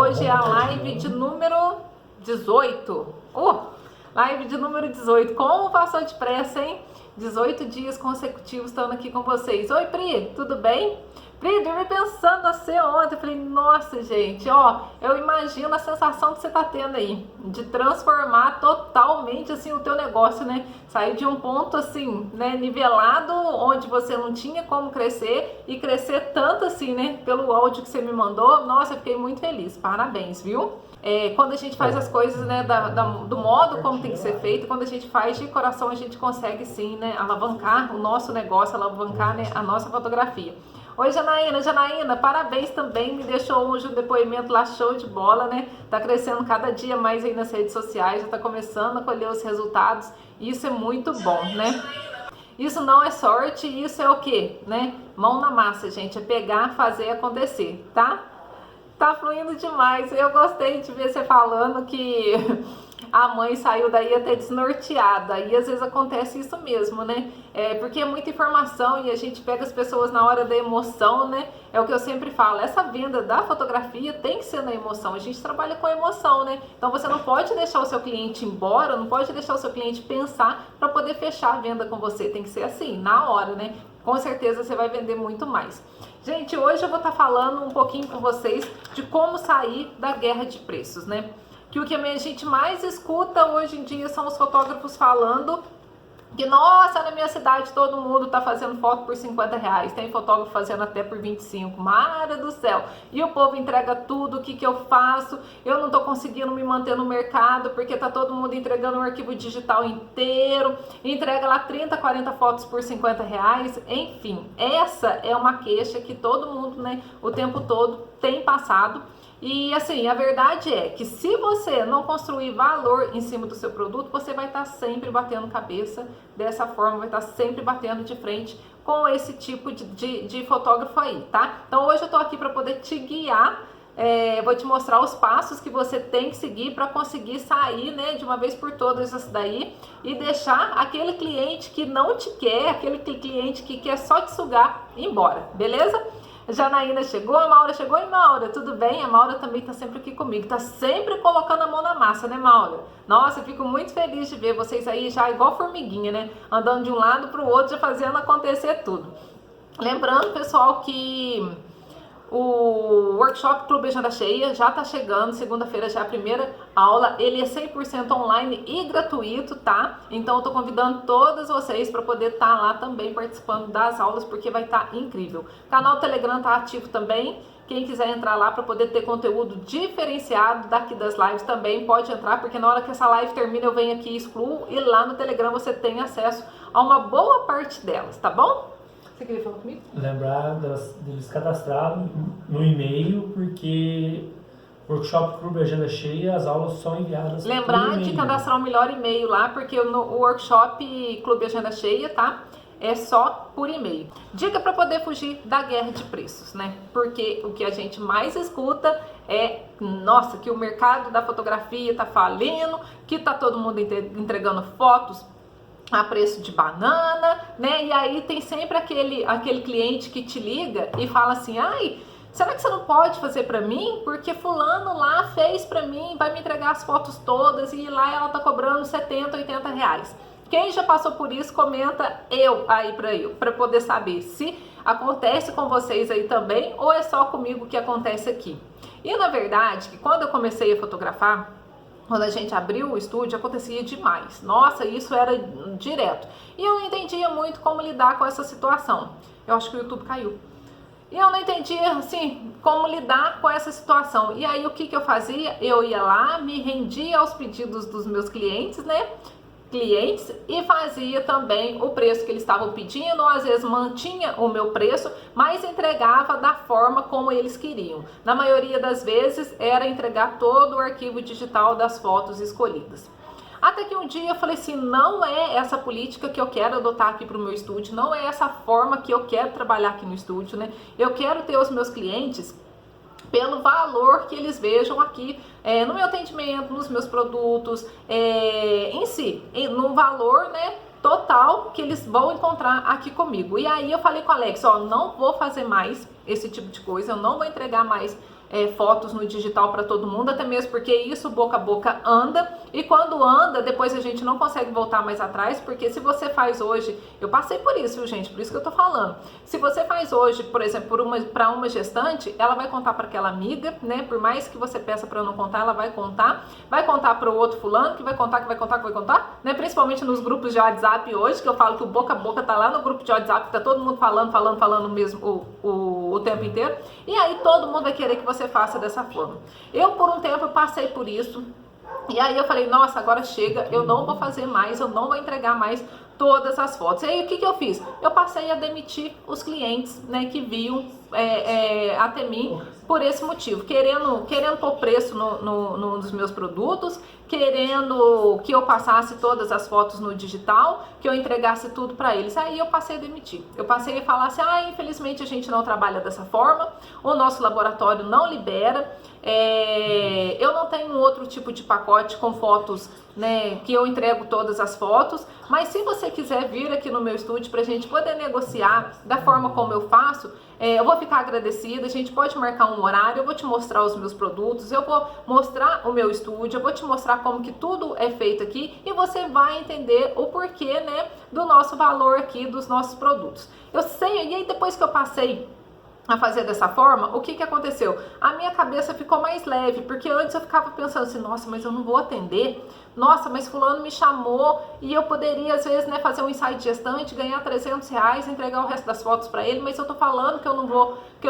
Hoje é a live de número 18. Live de número 18. Como passou depressa, hein? 18 dias consecutivos estando aqui com vocês. Oi, Pri, tudo bem? Pri, dormi pensando na você ontem. Falei, nossa, gente, eu imagino a sensação que você tá tendo aí, de transformar totalmente, assim, o teu negócio, né? Sair de um ponto, assim, né, nivelado, onde você não tinha como crescer, e crescer tanto, assim, né, pelo áudio que você me mandou. Nossa, eu fiquei muito feliz. Parabéns, viu? Quando a gente faz as coisas, né, do modo como tem que ser feito, quando a gente faz de coração, a gente consegue, sim, né, alavancar o nosso negócio, alavancar, né, a nossa fotografia. Oi, Janaína, parabéns também, me deixou hoje um depoimento lá, show de bola, né? Tá crescendo cada dia mais aí nas redes sociais, já tá começando a colher os resultados, isso é muito bom, né? Isso não é sorte, isso é o quê, né? Mão na massa, gente, é pegar, fazer acontecer, tá? Tá fluindo demais, eu gostei de ver você falando que a mãe saiu daí até desnorteada, e às vezes acontece isso mesmo, né? Porque é muita informação e a gente pega as pessoas na hora da emoção, né? É o que eu sempre falo, essa venda da fotografia tem que ser na emoção, a gente trabalha com emoção, né? Então você não pode deixar o seu cliente embora, não pode deixar o seu cliente pensar para poder fechar a venda com você, tem que ser assim, na hora, né? Com certeza você vai vender muito mais. Gente, hoje eu vou estar falando um pouquinho com vocês de como sair da guerra de preços, né? Que o que a gente mais escuta hoje em dia são os fotógrafos falando que, nossa, na minha cidade todo mundo tá fazendo foto por R$50, tem fotógrafo fazendo até por 25, Mara do céu, e o povo entrega tudo, o que que eu faço? Eu não tô conseguindo me manter no mercado, porque tá todo mundo entregando um arquivo digital inteiro, entrega lá 30, 40 fotos por R$50, enfim, essa é uma queixa que todo mundo, né, o tempo todo tem passado. E assim, a verdade é que se você não construir valor em cima do seu produto, você vai estar sempre batendo cabeça dessa forma, vai estar sempre batendo de frente com esse tipo de fotógrafo aí, tá? Então hoje eu tô aqui para poder te guiar, vou te mostrar os passos que você tem que seguir para conseguir sair, né, de uma vez por todas isso daí e deixar aquele cliente que não te quer, aquele cliente que quer só te sugar embora, beleza? A Janaína chegou, a Maura chegou. E Maura, tudo bem? A Maura também tá sempre aqui comigo, tá sempre colocando a mão na massa, né, Maura? Nossa, eu fico muito feliz de ver vocês aí já igual formiguinha, né? Andando de um lado pro outro, já fazendo acontecer tudo. Lembrando, pessoal, que o workshop Clube Agenda Cheia já tá chegando, segunda-feira já é a primeira aula, ele é 100% online e gratuito, tá? Então eu tô convidando todas vocês para poder estar lá também participando das aulas, porque vai estar incrível. O canal Telegram tá ativo também, quem quiser entrar lá para poder ter conteúdo diferenciado daqui das lives também pode entrar, porque na hora que essa live termina eu venho aqui e excluo, e lá no Telegram você tem acesso a uma boa parte delas, tá bom? Você queria falar comigo? Lembrar deles cadastrar no e-mail, porque workshop Clube Agenda Cheia, as aulas são enviadas. Lembrar de cadastrar o melhor e-mail lá, porque o workshop Clube Agenda Cheia, tá? É só por e-mail. Dica para poder fugir da guerra de preços, né? Porque o que a gente mais escuta é, nossa, que o mercado da fotografia tá falindo, que tá todo mundo entregando fotos a preço de banana, né? E aí tem sempre aquele cliente que te liga e fala assim, ai, será que você não pode fazer pra mim? Porque fulano lá fez pra mim, vai me entregar as fotos todas e lá ela tá cobrando 70, 80 reais. Quem já passou por isso, comenta para poder saber se acontece com vocês aí também ou é só comigo que acontece aqui. E na verdade, que quando eu comecei a fotografar, quando a gente abriu o estúdio, acontecia demais. Nossa, isso era direto. E eu não entendia muito como lidar com essa situação. Eu acho que o YouTube caiu. E eu não entendia, assim, como lidar com essa situação. E aí, o que eu fazia? Eu ia lá, me rendia aos pedidos dos meus clientes, né? E fazia também o preço que eles estavam pedindo, ou às vezes mantinha o meu preço, mas entregava da forma como eles queriam. Na maioria das vezes era entregar todo o arquivo digital das fotos escolhidas. Até que um dia eu falei assim, não é essa política que eu quero adotar aqui para o meu estúdio, não é essa forma que eu quero trabalhar aqui no estúdio, né? Eu quero ter os meus clientes pelo valor que eles vejam aqui no meu atendimento, nos meus produtos, em si, no valor, né, total que eles vão encontrar aqui comigo. E aí eu falei com o Alex, ó, não vou fazer mais esse tipo de coisa, eu não vou entregar mais fotos no digital para todo mundo, até mesmo porque isso boca a boca anda, e quando anda, depois a gente não consegue voltar mais atrás, porque se você faz hoje, eu passei por isso, viu, gente, por isso que eu tô falando, se você faz hoje, por exemplo, para uma gestante, ela vai contar para aquela amiga, né, por mais que você peça para não contar, ela vai contar para o outro fulano, que vai contar, né, principalmente nos grupos de WhatsApp hoje, que eu falo que o boca a boca tá lá no grupo de WhatsApp, que tá todo mundo falando mesmo o tempo inteiro, e aí todo mundo vai querer que você faça dessa forma. Eu, por um tempo, passei por isso, e aí eu falei, nossa, agora chega, eu não vou fazer mais, eu não vou entregar mais todas as fotos. E aí o que eu fiz? Eu passei a demitir os clientes, né, que viam até mim por esse motivo, querendo pôr preço nos meus produtos, querendo que eu passasse todas as fotos no digital, que eu entregasse tudo para eles. Aí eu passei a demitir. Eu passei a falar assim, infelizmente a gente não trabalha dessa forma, o nosso laboratório não libera, eu não tenho outro tipo de pacote com fotos, né, que eu entrego todas as fotos, mas se você quiser vir aqui no meu estúdio pra gente poder negociar da forma como eu faço, eu vou ficar agradecida, a gente pode marcar um horário, eu vou te mostrar os meus produtos, eu vou mostrar o meu estúdio, eu vou te mostrar como que tudo é feito aqui e você vai entender o porquê, né, do nosso valor aqui, dos nossos produtos. Eu sei, e aí depois que eu passei a fazer dessa forma, o que aconteceu? A minha cabeça ficou mais leve, porque antes eu ficava pensando assim, nossa, mas eu não vou atender, nossa, mas fulano me chamou e eu poderia às vezes, né, fazer um ensaio de gestante, ganhar R$300, entregar o resto das fotos para ele, mas eu tô falando que eu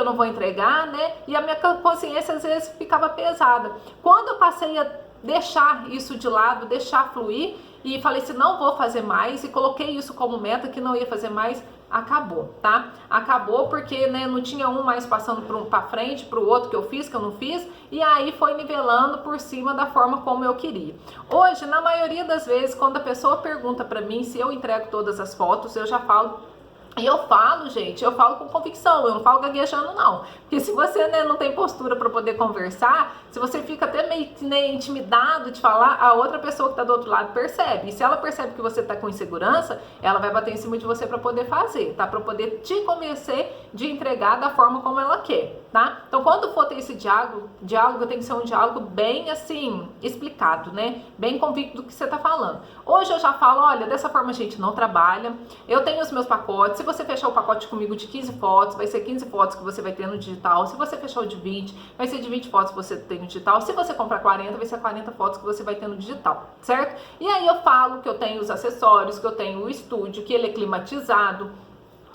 não vou entregar, né, e a minha consciência às vezes ficava pesada. Quando eu passei a deixar isso de lado, deixar fluir, e falei assim, não vou fazer mais, e coloquei isso como meta, que não ia fazer mais, acabou, tá? Acabou porque, né, não tinha um mais passando para frente, para o outro que eu fiz, que eu não fiz, e aí foi nivelando por cima da forma como eu queria. Hoje, na maioria das vezes, quando a pessoa pergunta para mim se eu entrego todas as fotos, eu já falo. E eu falo, gente, eu falo com convicção, eu não falo gaguejando não, porque se você, né, não tem postura para poder conversar, se você fica até meio, né, intimidado de falar, a outra pessoa que está do outro lado percebe, e se ela percebe que você está com insegurança, ela vai bater em cima de você para poder fazer, tá, para poder te convencer de entregar da forma como ela quer, tá? Então quando for ter esse diálogo tem que ser um diálogo bem assim, explicado, né, bem convicto do que você tá falando. Hoje eu já falo, olha, dessa forma a gente não trabalha, eu tenho os meus pacotes, se você fechar o pacote comigo de 15 fotos, vai ser 15 fotos que você vai ter no digital. Se você fechar o de 20, vai ser de 20 fotos que você tem no digital. Se você comprar 40, vai ser 40 fotos que você vai ter no digital, certo? E aí eu falo que eu tenho os acessórios, que eu tenho o estúdio, que ele é climatizado.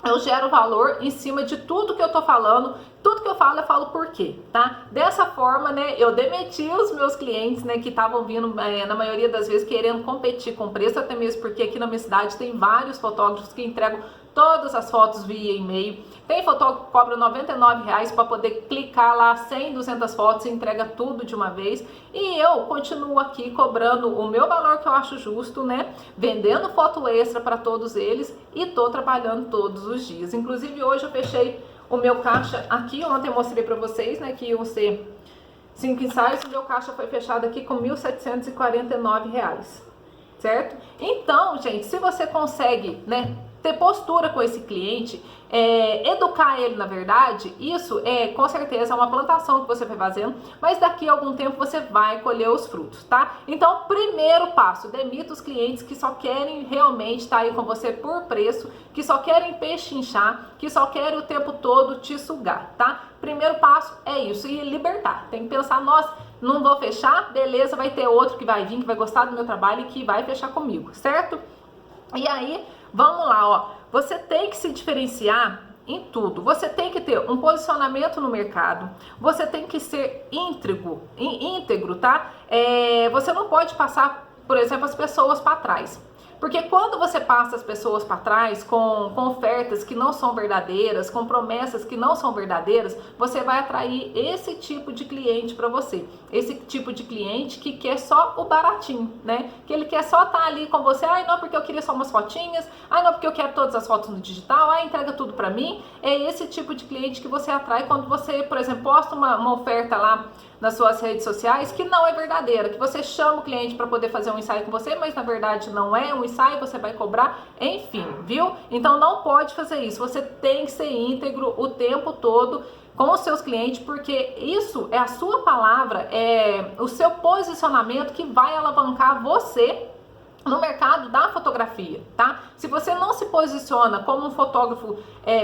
Eu gero valor em cima de tudo que eu tô falando, tudo que eu falo por quê, tá? Dessa forma, né, eu demiti os meus clientes, né, que estavam vindo, na maioria das vezes, querendo competir com preço, até mesmo porque aqui na minha cidade tem vários fotógrafos que entregam todas as fotos via e-mail. Tem fotógrafo que cobra R$99 para poder clicar lá 100, 200 fotos e entrega tudo de uma vez. E eu continuo aqui cobrando o meu valor que eu acho justo, né? Vendendo foto extra para todos eles e tô trabalhando todos os dias. Inclusive hoje eu fechei o meu caixa aqui, ontem eu mostrei para vocês, né, que iam ser 5 ensaios, o meu caixa foi fechado aqui com R$1.749, certo? Então, gente, se você consegue, né, ter postura com esse cliente, educar ele na verdade, isso com certeza é uma plantação que você vai fazendo, mas daqui a algum tempo você vai colher os frutos, tá? Então, primeiro passo, demita os clientes que só querem realmente estar aí com você por preço, que só querem pechinchar, que só querem o tempo todo te sugar, tá? Primeiro passo é isso, e libertar. Tem que pensar, nossa, não vou fechar, beleza, vai ter outro que vai vir, que vai gostar do meu trabalho e que vai fechar comigo, certo? E aí, vamos lá, ó. Você tem que se diferenciar em tudo. Você tem que ter um posicionamento no mercado. Você tem que ser íntegro, tá? Você não pode passar, por exemplo, as pessoas para trás. Porque quando você passa as pessoas para trás com ofertas que não são verdadeiras, com promessas que não são verdadeiras, você vai atrair esse tipo de cliente para você. Esse tipo de cliente que quer só o baratinho, né? Que ele quer só estar ali com você. Ai, não, porque eu queria só umas fotinhas. Ai, não, porque eu quero todas as fotos no digital. Ai, entrega tudo para mim. É esse tipo de cliente que você atrai quando você, por exemplo, posta uma oferta lá nas suas redes sociais que não é verdadeira, que você chama o cliente para poder fazer um ensaio com você, mas na verdade não é um ensaio, você vai cobrar, enfim, viu? Então não pode fazer isso, você tem que ser íntegro o tempo todo com os seus clientes, porque isso é a sua palavra, é o seu posicionamento que vai alavancar você no mercado da fotografia, tá? Se você não se posiciona como um fotógrafo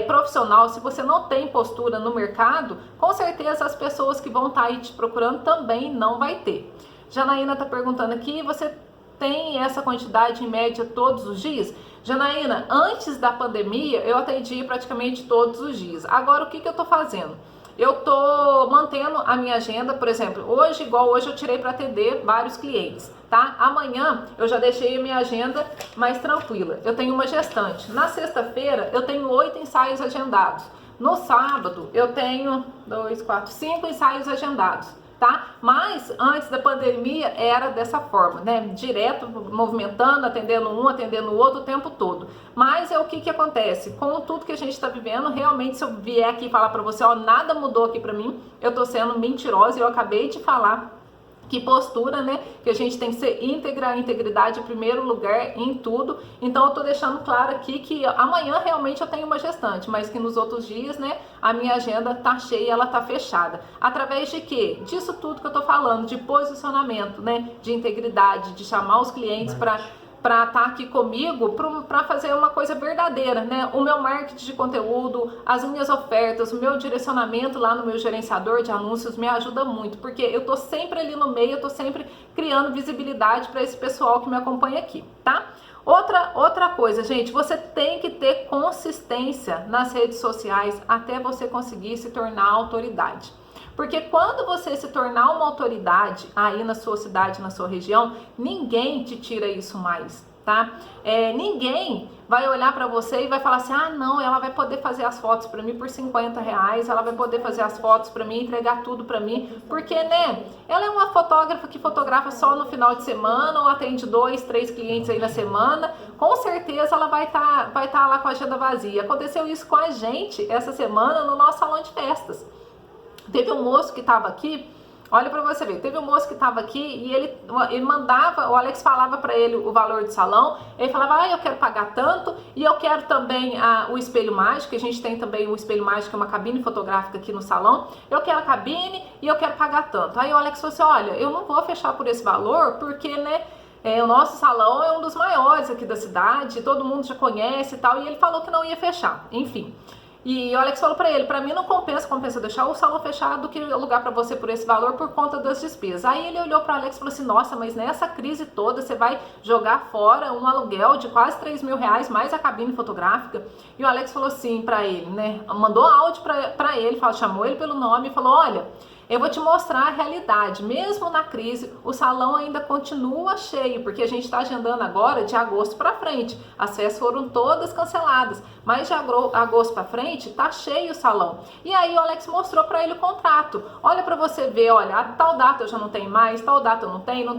profissional, se você não tem postura no mercado, com certeza as pessoas que vão estar aí te procurando também não vai ter. Janaína tá perguntando aqui, você tem essa quantidade em média todos os dias? Janaína, antes da pandemia eu atendia praticamente todos os dias. Agora o que eu tô fazendo? Eu tô mantendo a minha agenda, por exemplo, igual hoje eu tirei para atender vários clientes, tá? Amanhã eu já deixei a minha agenda mais tranquila. Eu tenho uma gestante. Na sexta-feira eu tenho 8 ensaios agendados. No sábado eu tenho 5 ensaios agendados, tá? Mas antes da pandemia era dessa forma, né? Direto, movimentando, atendendo um, atendendo o outro o tempo todo. Mas é o que acontece? Com tudo que a gente está vivendo, realmente se eu vier aqui falar para você, ó, nada mudou aqui para mim, eu tô sendo mentirosa e eu acabei de falar que postura, né? Que a gente tem que ser íntegra, a integridade em primeiro lugar em tudo. Então eu tô deixando claro aqui que amanhã realmente eu tenho uma gestante, mas que nos outros dias, né, a minha agenda tá cheia, ela tá fechada. Através de quê? Disso tudo que eu tô falando, de posicionamento, né, de integridade, de chamar os clientes para estar aqui comigo, para fazer uma coisa verdadeira, né? O meu marketing de conteúdo, as minhas ofertas, o meu direcionamento lá no meu gerenciador de anúncios me ajuda muito, porque eu tô sempre ali no meio, eu tô sempre criando visibilidade para esse pessoal que me acompanha aqui, tá? Outra coisa, gente, você tem que ter consistência nas redes sociais até você conseguir se tornar autoridade. Porque quando você se tornar uma autoridade aí na sua cidade, na sua região, ninguém te tira isso mais, tá? Ninguém vai olhar para você e vai falar assim, ah não, ela vai poder fazer as fotos para mim por R$50, ela vai poder fazer as fotos para mim, entregar tudo para mim, porque, né, ela é uma fotógrafa que fotografa só no final de semana ou atende 2, 3 clientes aí na semana, com certeza ela vai tá lá com a agenda vazia. Aconteceu isso com a gente essa semana no nosso salão de festas. Teve um moço que estava aqui, olha para você ver, teve um moço que estava aqui e ele mandava, o Alex falava para ele o valor do salão, ele falava, eu quero pagar tanto e eu quero também o espelho mágico, a gente tem também o espelho mágico, uma cabine fotográfica aqui no salão, eu quero a cabine e eu quero pagar tanto. Aí o Alex falou assim, olha, eu não vou fechar por esse valor porque, né, o nosso salão é um dos maiores aqui da cidade, todo mundo já conhece e tal, e ele falou que não ia fechar, enfim. E o Alex falou pra ele, pra mim não compensa deixar o salão fechado do que alugar pra você por esse valor por conta das despesas. Aí ele olhou pro Alex e falou assim, nossa, mas nessa crise toda você vai jogar fora um aluguel de quase R$3.000 mais a cabine fotográfica? E o Alex falou assim pra ele, né, mandou áudio pra ele, chamou ele pelo nome e falou, olha, eu vou te mostrar a realidade, mesmo na crise, o salão ainda continua cheio, porque a gente está agendando agora de agosto para frente, as festas foram todas canceladas, mas de agosto para frente tá cheio o salão. E aí o Alex mostrou para ele o contrato, olha para você ver, olha, a tal data eu já não tenho mais, tal data eu não tenho.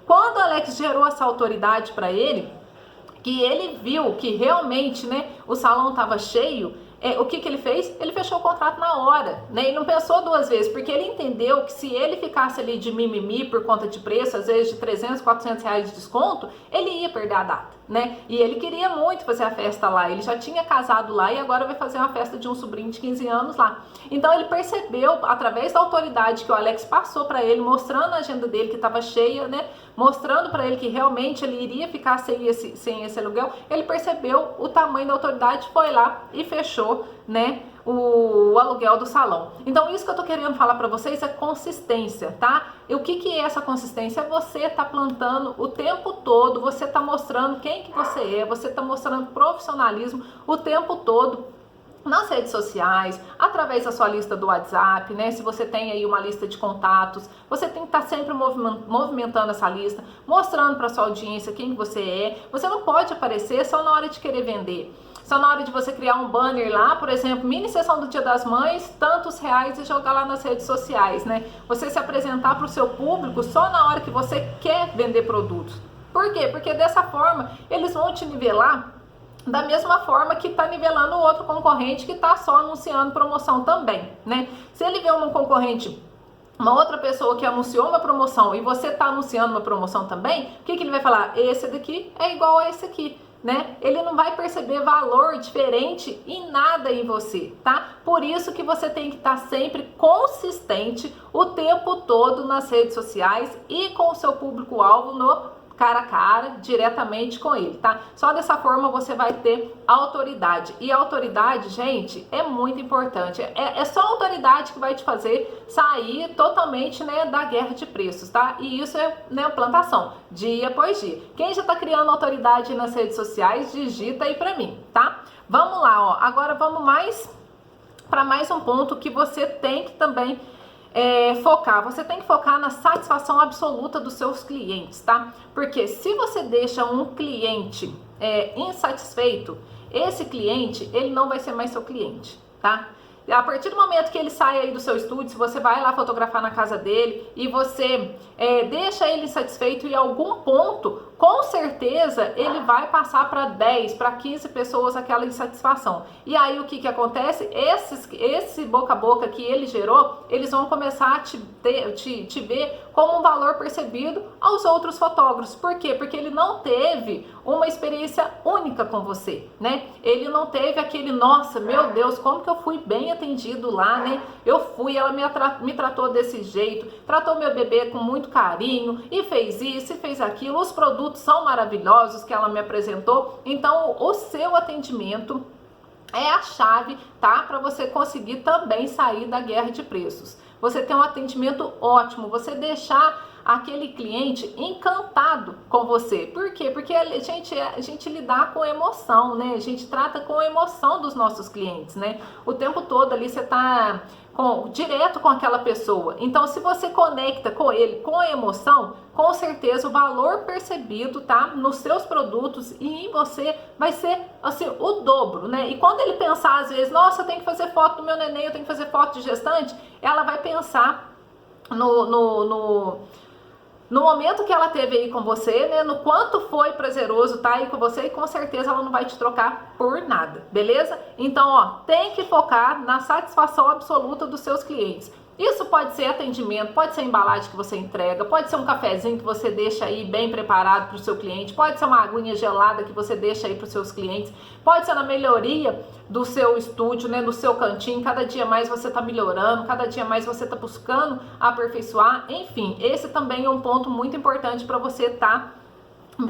Quando o Alex gerou essa autoridade para ele, que ele viu que realmente, né, o salão estava cheio, o que ele fez? Ele fechou o contrato na hora, né? E não pensou duas vezes, porque ele entendeu que se ele ficasse ali de mimimi por conta de preço, às vezes de R$300, R$400 de desconto, ele ia perder a data, né? E ele queria muito fazer a festa lá, ele já tinha casado lá e agora vai fazer uma festa de um sobrinho de 15 anos lá. Então ele percebeu, através da autoridade que o Alex passou para ele, mostrando a agenda dele que estava cheia, né? Mostrando para ele que realmente ele iria ficar sem esse aluguel, ele percebeu o tamanho da autoridade, foi lá e fechou, né, o aluguel do salão. Então isso que eu tô querendo falar para vocês é consistência, tá? E o que é essa consistência? É você tá plantando o tempo todo, você tá mostrando quem que você é, você tá mostrando profissionalismo o tempo todo nas redes sociais, através da sua lista do WhatsApp, né? Se você tem aí uma lista de contatos, você tem que estar sempre movimentando essa lista, mostrando para sua audiência quem que você é. Você não pode aparecer só na hora de querer vender. Só na hora de você criar um banner lá, por exemplo, mini sessão do Dia das Mães, tantos reais e jogar lá nas redes sociais, né? Você se apresentar para o seu público só na hora que você quer vender produtos. Por quê? Porque dessa forma eles vão te nivelar da mesma forma que está nivelando o outro concorrente que está só anunciando promoção também, né? Se ele vê um concorrente uma outra pessoa que anunciou uma promoção e você está anunciando uma promoção também, o que ele vai falar? Esse daqui é igual a esse aqui, né? Ele não vai perceber valor diferente em nada em você, tá? Por isso que você tem que estar sempre consistente o tempo todo nas redes sociais e com o seu público-alvo no cara a cara, diretamente com ele, tá? Só dessa forma você vai ter autoridade. E a autoridade, gente, é muito importante. É só a autoridade que vai te fazer sair totalmente, né, da guerra de preços, tá? E isso é, né, plantação, dia após dia. Quem já tá criando autoridade nas redes sociais, digita aí pra mim, tá? Vamos lá, ó. Agora vamos para mais um ponto que você tem que também focar. Você tem que focar na satisfação absoluta dos seus clientes, tá? Porque se você deixa um cliente insatisfeito, esse cliente, ele não vai ser mais seu cliente, tá? A partir do momento que ele sai aí do seu estúdio, se você vai lá fotografar na casa dele e você deixa ele insatisfeito em algum ponto, com certeza ele vai passar para 10, para 15 pessoas aquela insatisfação. E aí o que acontece? Esse boca a boca que ele gerou, eles vão começar a te ver como um valor percebido aos outros fotógrafos. Por quê? Porque ele não teve uma experiência única com você, né? Ele não teve aquele, nossa, meu Deus, como que eu fui bem atendido lá, né? Eu fui, ela me tratou desse jeito, tratou meu bebê com muito carinho e fez isso e fez aquilo. Os produtos são maravilhosos que ela me apresentou. Então, o seu atendimento é a chave, tá? Para você conseguir também sair da guerra de preços. Você tem um atendimento ótimo, você deixar aquele cliente encantado com você. Por quê? Porque a gente lidar com emoção, né? A gente trata com a emoção dos nossos clientes, né? O tempo todo ali você tá direto com aquela pessoa. Então, se você conecta com ele com a emoção, com certeza o valor percebido, tá, nos seus produtos e em você vai ser assim o dobro, né? E quando ele pensar às vezes, nossa, eu tenho que fazer foto do meu neném, eu tenho que fazer foto de gestante, ela vai pensar no momento que ela teve aí com você, né, no quanto foi prazeroso estar aí com você, e com certeza ela não vai te trocar por nada, beleza? Então, ó, tem que focar na satisfação absoluta dos seus clientes. Isso pode ser atendimento, pode ser a embalagem que você entrega, pode ser um cafezinho que você deixa aí bem preparado para o seu cliente, pode ser uma aguinha gelada que você deixa aí para os seus clientes, pode ser na melhoria do seu estúdio, né, do seu cantinho. Cada dia mais você está melhorando, cada dia mais você está buscando aperfeiçoar. Enfim, esse também é um ponto muito importante para você estar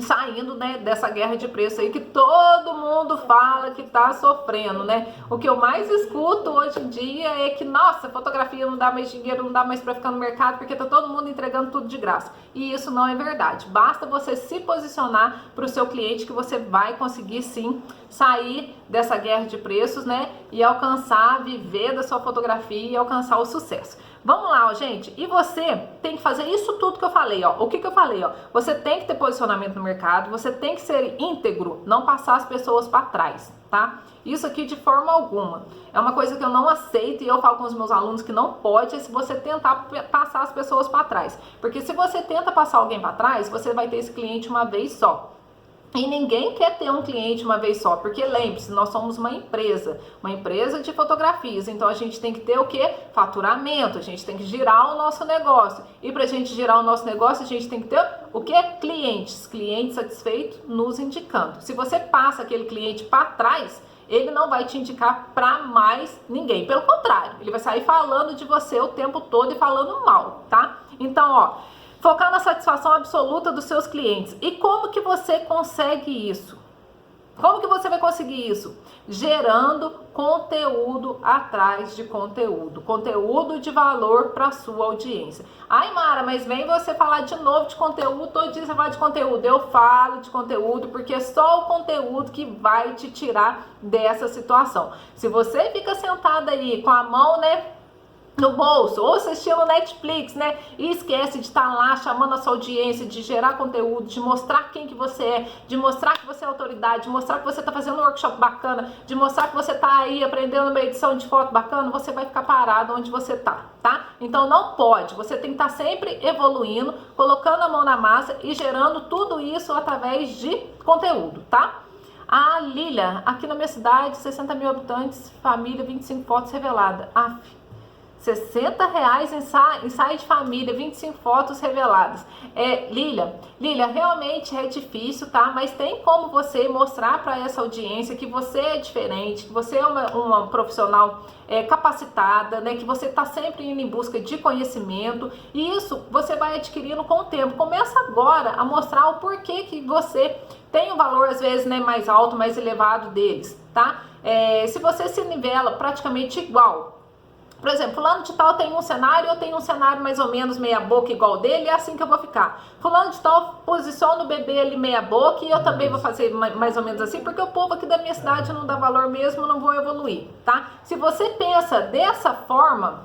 saindo, né, dessa guerra de preço aí que todo mundo fala que tá sofrendo, né? O que eu mais escuto hoje em dia é que, nossa, fotografia não dá mais dinheiro, não dá mais para ficar no mercado porque tá todo mundo entregando tudo de graça. E isso não é verdade. Basta você se posicionar para o seu cliente que você vai conseguir sim sair dessa guerra de preços, né? E alcançar, viver da sua fotografia e alcançar o sucesso. Vamos lá, ó, gente. E você tem que fazer isso tudo que eu falei, ó. O que eu falei, ó? Você tem que ter posicionamento no mercado, você tem que ser íntegro, não passar as pessoas para trás, tá? Isso aqui de forma alguma. É uma coisa que eu não aceito e eu falo com os meus alunos que não pode, é se você tentar passar as pessoas para trás. Porque se você tenta passar alguém para trás, você vai ter esse cliente uma vez só. E ninguém quer ter um cliente uma vez só, porque lembre-se, nós somos uma empresa de fotografias, então a gente tem que ter o quê? Faturamento, a gente tem que girar o nosso negócio. E para a gente girar o nosso negócio, a gente tem que ter o quê? Clientes satisfeitos nos indicando. Se você passa aquele cliente para trás, ele não vai te indicar para mais ninguém. Pelo contrário, ele vai sair falando de você o tempo todo e falando mal, tá? Então, ó, focar na satisfação absoluta dos seus clientes. E como que você consegue isso? Como que você vai conseguir isso? Gerando conteúdo atrás de conteúdo. Conteúdo de valor para sua audiência. Ai, Mara, mas vem você falar de novo de conteúdo, todo dia você fala de conteúdo. Eu falo de conteúdo porque é só o conteúdo que vai te tirar dessa situação. Se você fica sentada aí com a mão, né, no bolso, ou assistindo Netflix, né, e esquece de estar lá chamando a sua audiência, de gerar conteúdo, de mostrar quem que você é, de mostrar que você é autoridade, de mostrar que você está fazendo um workshop bacana, de mostrar que você está aí aprendendo uma edição de foto bacana, você vai ficar parado onde você tá? Então não pode, você tem que estar sempre evoluindo, colocando a mão na massa e gerando tudo isso através de conteúdo, tá? A Lília, aqui na minha cidade, 60 mil habitantes, família, 25 fotos reveladas. R$60 ensaio de família, 25 fotos reveladas. Lília, realmente é difícil, tá? Mas tem como você mostrar para essa audiência que você é diferente, que você é uma profissional capacitada, né? Que você está sempre indo em busca de conhecimento, e isso você vai adquirindo com o tempo. Começa agora a mostrar o porquê que você tem um valor, às vezes, né, mais alto, mais elevado deles, tá? Se você se nivela praticamente igual, por exemplo, fulano de tal tem um cenário, eu tenho um cenário mais ou menos meia boca igual dele, é assim que eu vou ficar. Fulano de tal posiciona o bebê ali meia boca e eu também vou fazer mais ou menos assim, porque o povo aqui da minha cidade não dá valor mesmo, não vou evoluir, tá? Se você pensa dessa forma,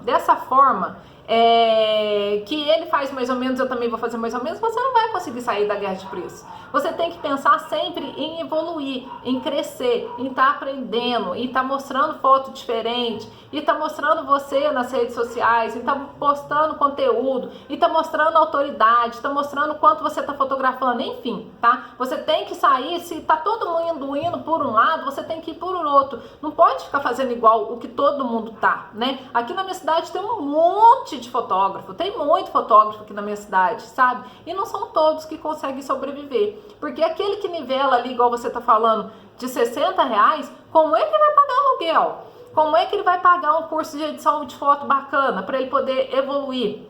que ele faz mais ou menos, eu também vou fazer mais ou menos, você não vai conseguir sair da guerra de preço. Você tem que pensar sempre em evoluir, em crescer, em estar aprendendo, em estar mostrando foto diferente, e estar mostrando você nas redes sociais, e estar postando conteúdo, e estar mostrando autoridade, estar mostrando quanto você está fotografando, enfim, tá? Você tem que sair, se tá todo mundo indo por um lado, você tem que ir por outro. Não pode ficar fazendo igual o que todo mundo tá, né? Aqui na minha cidade tem um monte de fotógrafo, tem muito fotógrafo aqui na minha cidade, sabe? E não são todos que conseguem sobreviver, porque aquele que nivela ali, igual você tá falando, de R$60, como é que vai pagar aluguel? Como é que ele vai pagar um curso de edição de foto bacana para ele poder evoluir?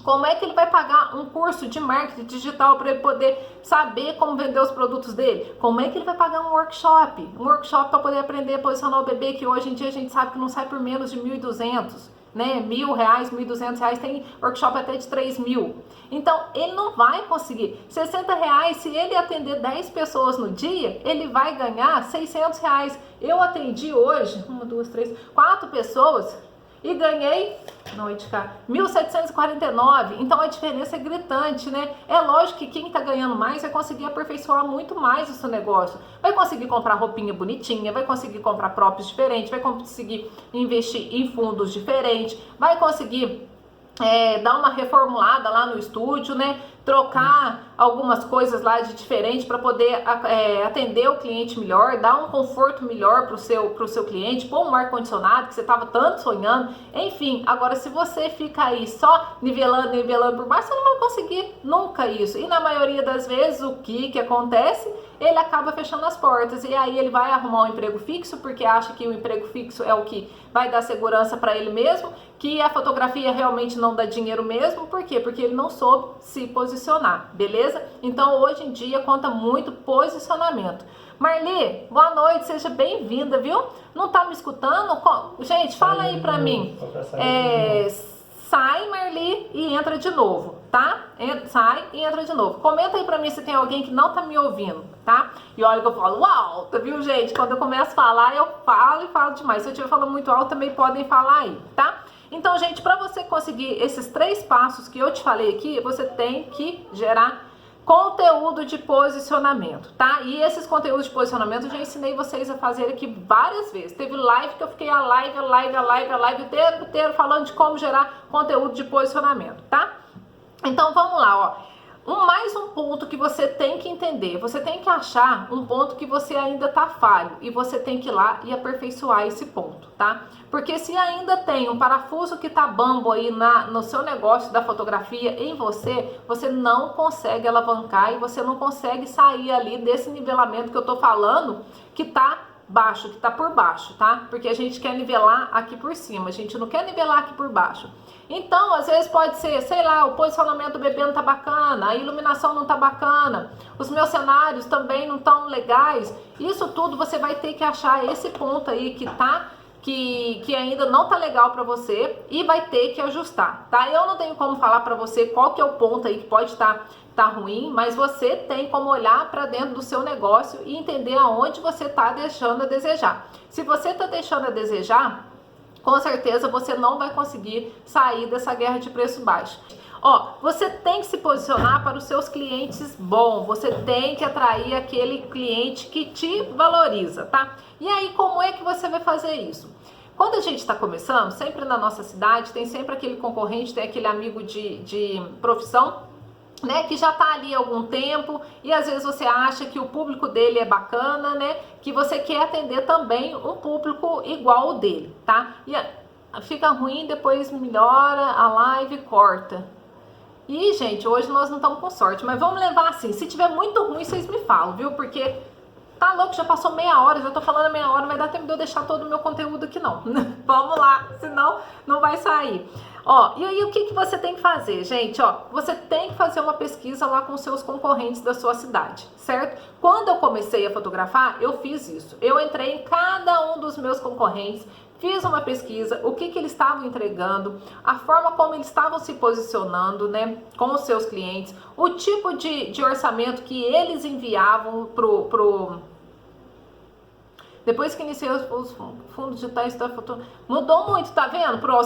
Como é que ele vai pagar um curso de marketing digital para ele poder saber como vender os produtos dele? Como é que ele vai pagar um workshop? Um workshop para poder aprender a posicionar o bebê, que hoje em dia a gente sabe que não sai por menos de R$1.200, né? R$1.000, R$1.200, tem workshop até de R$3.000. Então, ele não vai conseguir. R$60, se ele atender 10 pessoas no dia, ele vai ganhar R$600. Eu atendi hoje, 4 pessoas, e ganhei, R$1.749. Então a diferença é gritante, né? É lógico que quem tá ganhando mais vai conseguir aperfeiçoar muito mais o seu negócio. Vai conseguir comprar roupinha bonitinha, vai conseguir comprar próprios diferentes, vai conseguir investir em fundos diferentes, vai conseguir dar uma reformulada lá no estúdio, né? Trocar algumas coisas lá de diferente para poder atender o cliente melhor, dar um conforto melhor pro seu cliente, pôr um ar-condicionado que você estava tanto sonhando, enfim. Agora, se você fica aí só nivelando por baixo, você não vai conseguir nunca isso. E na maioria das vezes, o que acontece? Ele acaba fechando as portas, e aí ele vai arrumar um emprego fixo, porque acha que o emprego fixo é o que vai dar segurança para ele mesmo, que a fotografia realmente não dá dinheiro mesmo. Por quê? Porque ele não soube se posicionar, beleza? Então hoje em dia conta muito posicionamento. Marli, boa noite, seja bem-vinda, viu? Não tá me escutando? Gente, fala aí pra mim. Sai, Marli, e entra de novo, tá? Sai e entra de novo. Comenta aí pra mim se tem alguém que não tá me ouvindo, tá? E olha que eu falo alto, viu, gente? Quando eu começo a falar, eu falo e falo demais. Se eu estiver falando muito alto, também podem falar aí, tá? Então, gente, para você conseguir esses 3 passos que eu te falei aqui, você tem que gerar conteúdo de posicionamento, tá? E esses conteúdos de posicionamento eu já ensinei vocês a fazer aqui várias vezes. Teve live que eu fiquei a live o tempo inteiro falando de como gerar conteúdo de posicionamento, tá? Então vamos lá, ó. Mais um ponto que você tem que entender. Você tem que achar um ponto que você ainda tá falho, e você tem que ir lá e aperfeiçoar esse ponto, tá? Porque se ainda tem um parafuso que tá bambo aí no seu negócio da fotografia em você não consegue alavancar, e você não consegue sair ali desse nivelamento que eu tô falando, que tá baixo, que tá por baixo, tá? Porque a gente quer nivelar aqui por cima, a gente não quer nivelar aqui por baixo. Então, às vezes pode ser, sei lá, o posicionamento do bebê não tá bacana, a iluminação não tá bacana, os meus cenários também não tão legais. Isso tudo você vai ter que achar esse ponto aí que ainda não tá legal para você, e vai ter que ajustar, tá? Eu não tenho como falar para você qual que é o ponto aí que pode tá ruim, mas você tem como olhar para dentro do seu negócio e entender aonde você tá deixando a desejar. Se você tá deixando a desejar, com certeza você não vai conseguir sair dessa guerra de preço baixo. Ó, você tem que se posicionar para os seus clientes bons, você tem que atrair aquele cliente que te valoriza, tá? E aí, como é que você vai fazer isso? Quando a gente está começando, sempre na nossa cidade, tem sempre aquele concorrente, tem aquele amigo de profissão, né, que já tá ali há algum tempo, e às vezes você acha que o público dele é bacana, né, que você quer atender também um público igual ao dele, tá? fica ruim, depois melhora, a live corta. E, gente, hoje nós não estamos com sorte, mas vamos levar assim. Se tiver muito ruim, vocês me falam, viu? Porque tá louco, já passou meia hora, já tô falando a meia hora, não vai dar tempo de eu deixar todo o meu conteúdo aqui, não. Vamos lá, senão não vai sair. Ó, e aí o que você tem que fazer, gente? Ó, você tem que fazer uma pesquisa lá com seus concorrentes da sua cidade, certo? Quando eu comecei a fotografar, eu fiz isso. Eu entrei em cada um dos meus concorrentes, fiz uma pesquisa, o que eles estavam entregando, a forma como eles estavam se posicionando, né, com os seus clientes, o tipo de orçamento que eles enviavam depois que iniciei os fundos digitais da foto, mudou muito, tá vendo? Pro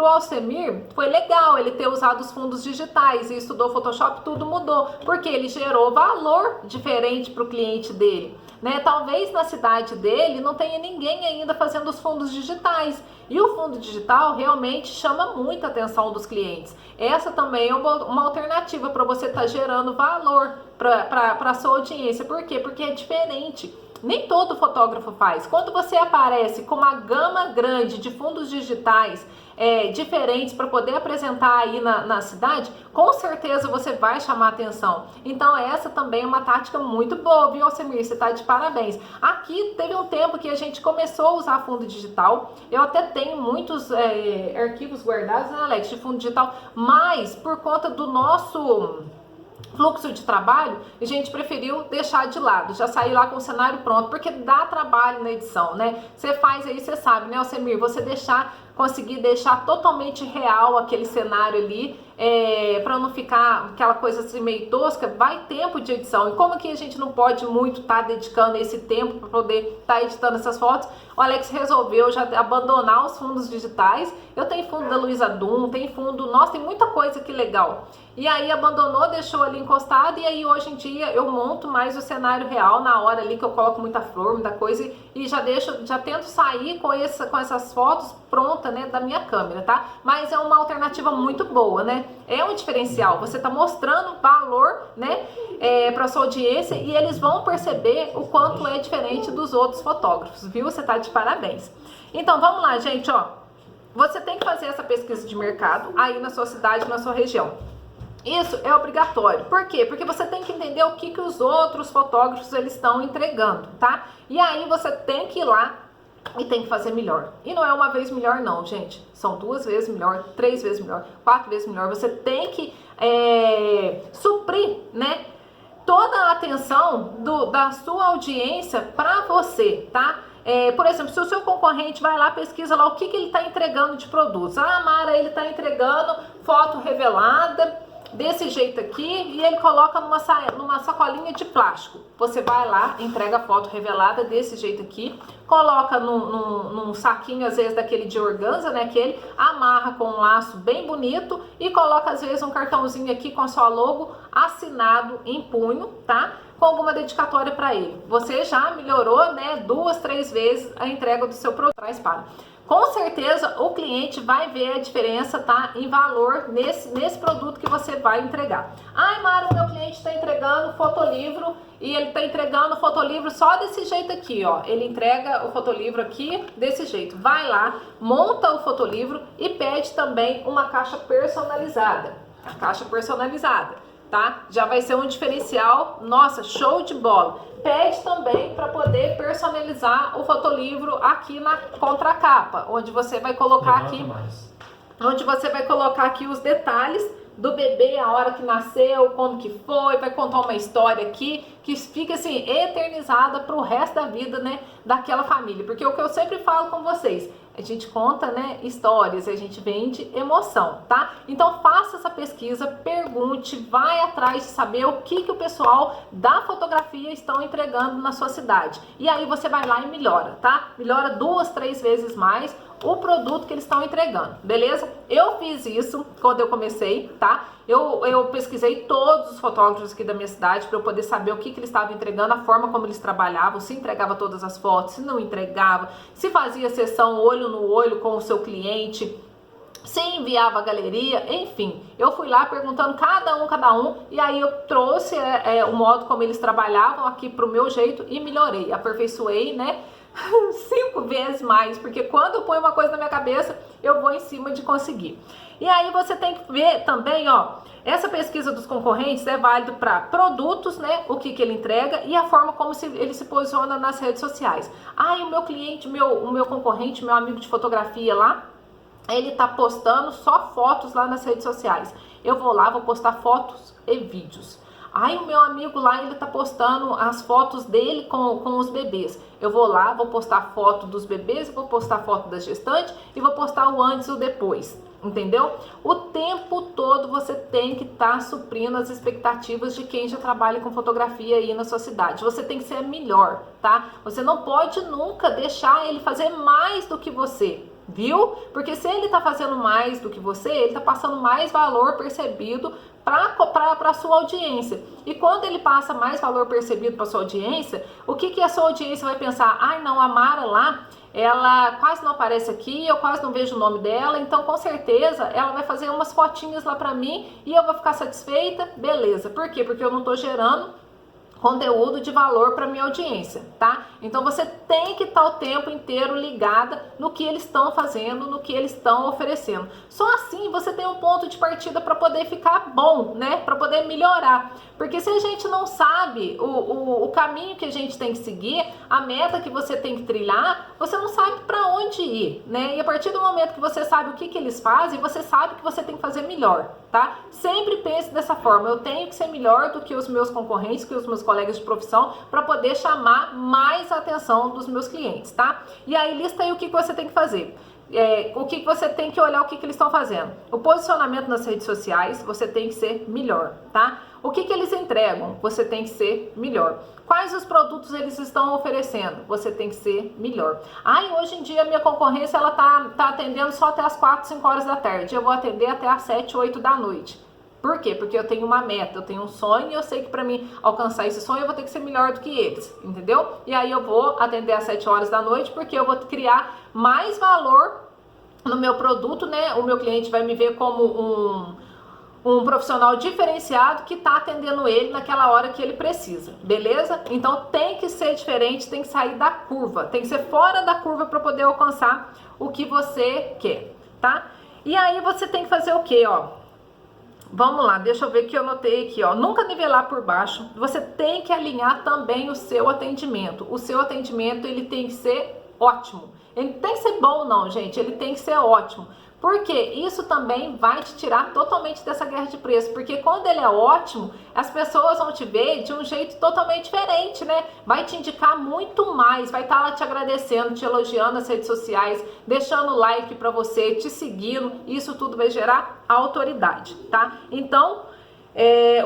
Alcemir foi legal ele ter usado os fundos digitais e estudou Photoshop, tudo mudou, porque ele gerou valor diferente pro cliente dele, né? Talvez na cidade dele não tenha ninguém ainda fazendo os fundos digitais, e o fundo digital realmente chama muita atenção dos clientes. Essa também é uma alternativa para você estar gerando valor para a sua audiência. Por quê? Porque é diferente. Nem todo fotógrafo faz. Quando você aparece com uma gama grande de fundos digitais diferentes para poder apresentar aí na cidade, com certeza você vai chamar atenção. Então essa também é uma tática muito boa, viu, Alcemir? Você tá de parabéns. Aqui teve um tempo que a gente começou a usar fundo digital. Eu até tenho muitos arquivos guardados, né, Alex, de fundo digital, mas por conta do nosso fluxo de trabalho, a gente preferiu deixar de lado, já sair lá com o cenário pronto, porque dá trabalho na edição, né? Você faz aí, você sabe, né, Alcemir? Você conseguir deixar totalmente real aquele cenário ali, para não ficar aquela coisa assim meio tosca, vai tempo de edição. E como que a gente não pode muito estar dedicando esse tempo para poder estar editando essas fotos, o Alex resolveu já abandonar os fundos digitais. Eu tenho fundo da Luiza Dum, tem fundo, nossa, tem muita coisa que legal. E aí abandonou, deixou ali encostado, e aí hoje em dia eu monto mais o cenário real na hora ali que eu coloco muita flor, muita coisa, e já tento sair com essas fotos prontas, né, da minha câmera, tá? Mas é uma alternativa muito boa, né? É um diferencial, você tá mostrando valor, né, para sua audiência, e eles vão perceber o quanto é diferente dos outros fotógrafos, viu? Você tá de parabéns. Então vamos lá, gente, ó. Você tem que fazer essa pesquisa de mercado aí na sua cidade, na sua região. Isso é obrigatório. Por quê? Porque você tem que entender o que os outros fotógrafos eles estão entregando, tá? E aí você tem que ir lá e tem que fazer melhor. E não é uma vez melhor não, gente. São 2 vezes melhor, 3 vezes melhor, 4 vezes melhor. Você tem que suprir, né, toda a atenção da sua audiência para você, tá? Por exemplo, se o seu concorrente vai lá, pesquisa lá o que ele está entregando de produtos. Ah, Mara, ele está entregando foto revelada desse jeito aqui, e ele coloca numa sacolinha de plástico. Você vai lá, entrega a foto revelada desse jeito aqui, coloca num saquinho, às vezes daquele de organza, né, aquele, amarra com um laço bem bonito e coloca às vezes um cartãozinho aqui com a sua logo assinado em punho, tá? Com alguma dedicatória para ele. Você já melhorou, né, 2, 3 vezes a entrega do seu produto. Com certeza o cliente vai ver a diferença, tá, em valor nesse produto que você vai entregar. Ai, Mara, o meu cliente está entregando fotolivro e ele está entregando o fotolivro só desse jeito aqui, ó. Ele entrega o fotolivro aqui desse jeito. Vai lá, monta o fotolivro e pede também uma caixa personalizada. A caixa personalizada, tá? Já vai ser um diferencial. Nossa, show de bola. Pede também para poder personalizar o fotolivro aqui na contracapa, onde você vai colocar aqui os detalhes do bebê, a hora que nasceu, como que foi, vai contar uma história aqui que fica assim eternizada pro resto da vida, né, daquela família. Porque o que eu sempre falo com vocês, a gente conta, né, histórias, a gente vende emoção, tá? Então faça essa pesquisa, pergunte, vai atrás de saber o que o pessoal da fotografia estão entregando na sua cidade. E aí você vai lá e melhora, tá? Melhora 2, 3 vezes mais o produto que eles estão entregando, beleza? Eu fiz isso quando eu comecei, tá? Eu pesquisei todos os fotógrafos aqui da minha cidade para eu poder saber o que eles estavam entregando, a forma como eles trabalhavam, se entregava todas as fotos, se não entregava, se fazia sessão olho no olho com o seu cliente, se enviava a galeria, enfim. Eu fui lá perguntando cada um, e aí eu trouxe o modo como eles trabalhavam aqui pro meu jeito e melhorei, aperfeiçoei, né? 5 vezes mais, porque quando eu ponho uma coisa na minha cabeça, eu vou em cima de conseguir. E aí você tem que ver também, ó, essa pesquisa dos concorrentes é válido para produtos, né, o que ele entrega e a forma como ele se posiciona nas redes sociais. Ah, e o meu cliente, o meu concorrente, meu amigo de fotografia lá, ele tá postando só fotos lá nas redes sociais. Eu vou lá, vou postar fotos e vídeos. Aí o meu amigo lá, ele tá postando as fotos dele com os bebês. Eu vou lá, vou postar foto dos bebês, vou postar foto da gestante e vou postar o antes e o depois. Entendeu? O tempo todo você tem que estar suprindo as expectativas de quem já trabalha com fotografia aí na sua cidade. Você tem que ser melhor, tá? Você não pode nunca deixar ele fazer mais do que você. Viu? Porque se ele tá fazendo mais do que você, ele tá passando mais valor percebido para a sua audiência. E quando ele passa mais valor percebido para sua audiência, o que a sua audiência vai pensar? Ai, não, a Mara lá, ela quase não aparece aqui, eu quase não vejo o nome dela, então com certeza ela vai fazer umas fotinhas lá para mim e eu vou ficar satisfeita, beleza. Por quê? Porque eu não tô gerando conteúdo de valor para minha audiência, tá? Então você tem que estar o tempo inteiro ligada no que eles estão fazendo, no que eles estão oferecendo. Só assim você tem um ponto de partida para poder ficar bom, né? Para poder melhorar. Porque se a gente não sabe o caminho que a gente tem que seguir, a meta que você tem que trilhar, você não sabe para onde ir, né? E a partir do momento que você sabe o que eles fazem, você sabe que você tem que fazer melhor, tá? Sempre pense dessa forma, eu tenho que ser melhor do que os meus concorrentes, que os meus colegas de profissão, para poder chamar mais a atenção dos meus clientes, tá? E aí lista aí o que você tem que fazer. O que você tem que olhar, o que eles estão fazendo. O posicionamento nas redes sociais, você tem que ser melhor, tá? O que eles entregam, você tem que ser melhor. Quais os produtos eles estão oferecendo, você tem que ser melhor. Hoje em dia minha concorrência ela tá atendendo só até as 4, 5 horas da tarde. Eu vou atender até as 7, 8 da noite. Por quê? Porque eu tenho uma meta, eu tenho um sonho e eu sei que para mim alcançar esse sonho eu vou ter que ser melhor do que eles, entendeu? E aí eu vou atender às 7 horas da noite porque eu vou criar mais valor no meu produto, né? O meu cliente vai me ver como um profissional diferenciado que está atendendo ele naquela hora que ele precisa, beleza? Então tem que ser diferente, tem que sair da curva, tem que ser fora da curva para poder alcançar o que você quer, tá? E aí você tem que fazer o quê, ó? Vamos lá, deixa eu ver que eu anotei aqui, ó. Nunca nivelar por baixo. Você tem que alinhar também o seu atendimento. O seu atendimento, ele tem que ser ótimo. Ele não tem que ser bom não, gente. Ele tem que ser ótimo. Porque isso também vai te tirar totalmente dessa guerra de preço. Porque quando ele é ótimo, as pessoas vão te ver de um jeito totalmente diferente, né? Vai te indicar muito mais, vai estar lá te agradecendo, te elogiando nas redes sociais, deixando like pra você, te seguindo. Isso tudo vai gerar autoridade, tá? Então,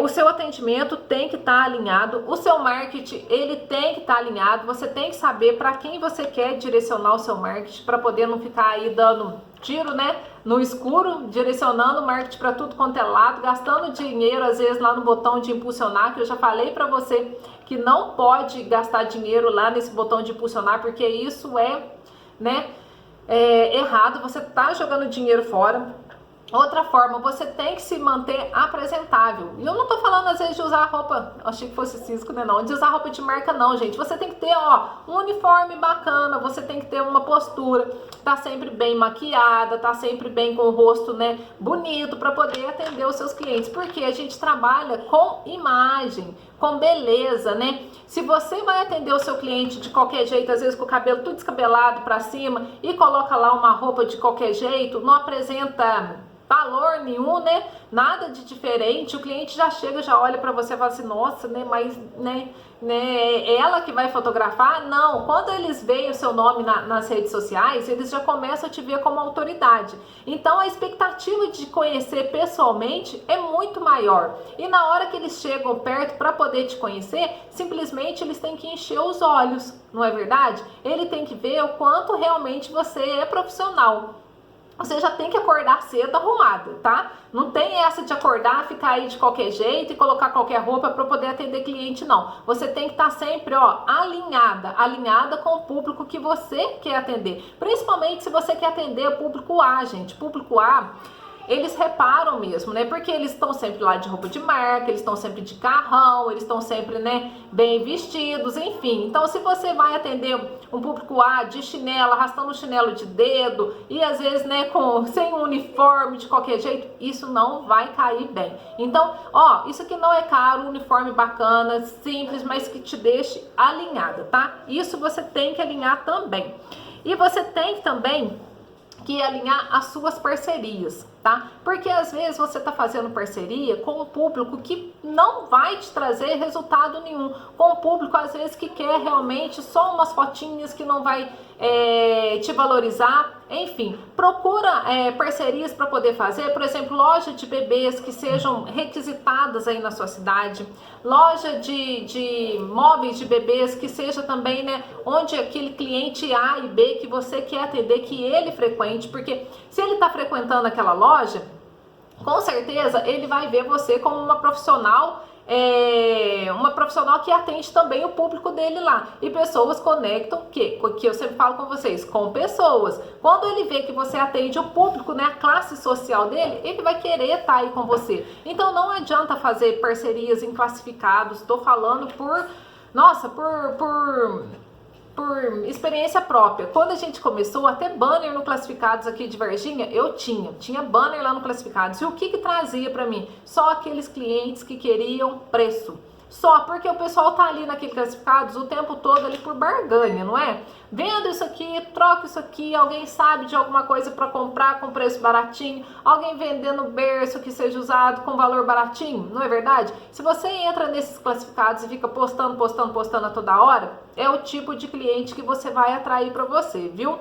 o seu atendimento tem que estar alinhado, o seu marketing ele tem que estar alinhado, você tem que saber para quem você quer direcionar o seu marketing para poder não ficar aí dando tiro, né, no escuro, direcionando o marketing para tudo quanto é lado, gastando dinheiro às vezes lá no botão de impulsionar, que eu já falei para você que não pode gastar dinheiro lá nesse botão de impulsionar, porque isso errado, você tá jogando dinheiro fora. Outra forma, você tem que se manter apresentável. E eu não tô falando às vezes de usar roupa, achei que fosse cisco, né? Não, de usar roupa de marca não, gente. Você tem que ter, ó, um uniforme bacana, você tem que ter uma postura, tá sempre bem maquiada, tá sempre bem com o rosto, né, bonito para poder atender os seus clientes. Porque a gente trabalha com imagem, com beleza, né? Se você vai atender o seu cliente de qualquer jeito, às vezes com o cabelo tudo descabelado para cima e coloca lá uma roupa de qualquer jeito, não apresenta valor nenhum, né? Nada de diferente. O cliente já chega, já olha para você e fala assim, nossa, né? Mas, ela que vai fotografar? Não. Quando eles veem o seu nome nas redes sociais, eles já começam a te ver como autoridade. Então, a expectativa de conhecer pessoalmente é muito maior. E na hora que eles chegam perto para poder te conhecer, simplesmente eles têm que encher os olhos, não é verdade? Ele tem que ver o quanto realmente você é profissional. Você já tem que acordar cedo arrumada, tá? Não tem essa de acordar, ficar aí de qualquer jeito e colocar qualquer roupa para poder atender cliente, não. Você tem que estar sempre, ó, alinhada com o público que você quer atender. Principalmente se você quer atender o público A, gente. Público A, eles reparam mesmo, né? Porque eles estão sempre lá de roupa de marca, eles estão sempre de carrão, eles estão sempre, né, bem vestidos, enfim. Então, se você vai atender um público A de chinelo, arrastando o chinelo de dedo e às vezes, né, sem um uniforme de qualquer jeito, isso não vai cair bem. Então, ó, isso aqui não é caro, um uniforme bacana, simples, mas que te deixe alinhada, tá? Isso você tem que alinhar também. E você tem também que alinhar as suas parcerias, tá? Porque às vezes você tá fazendo parceria com um público que não vai te trazer resultado nenhum, com um público às vezes que quer realmente só umas fotinhas, que não vai te valorizar. Enfim, procura parcerias para poder fazer, por exemplo, loja de bebês que sejam requisitadas aí na sua cidade, loja de móveis de bebês que seja também, né, onde aquele cliente A e B que você quer atender, que ele frequente, porque se ele está frequentando aquela loja, com certeza ele vai ver você como uma profissional que atende também o público dele lá. E pessoas conectam, que eu sempre falo com vocês, com pessoas. Quando ele vê que você atende o público, né, a classe social dele, ele vai querer estar aí com você. Então não adianta fazer parcerias em classificados. Estou falando por experiência própria. Quando a gente começou, até banner no Classificados aqui de Varginha, eu tinha banner lá no Classificados. E o que trazia para mim? Só aqueles clientes que queriam preço. Só porque o pessoal tá ali naquele Classificados o tempo todo ali por barganha, não é? Vendo isso aqui, troca isso aqui, alguém sabe de alguma coisa para comprar com preço baratinho, alguém vendendo berço que seja usado com valor baratinho, não é verdade? Se você entra nesses Classificados e fica postando a toda hora, é o tipo de cliente que você vai atrair para você, viu?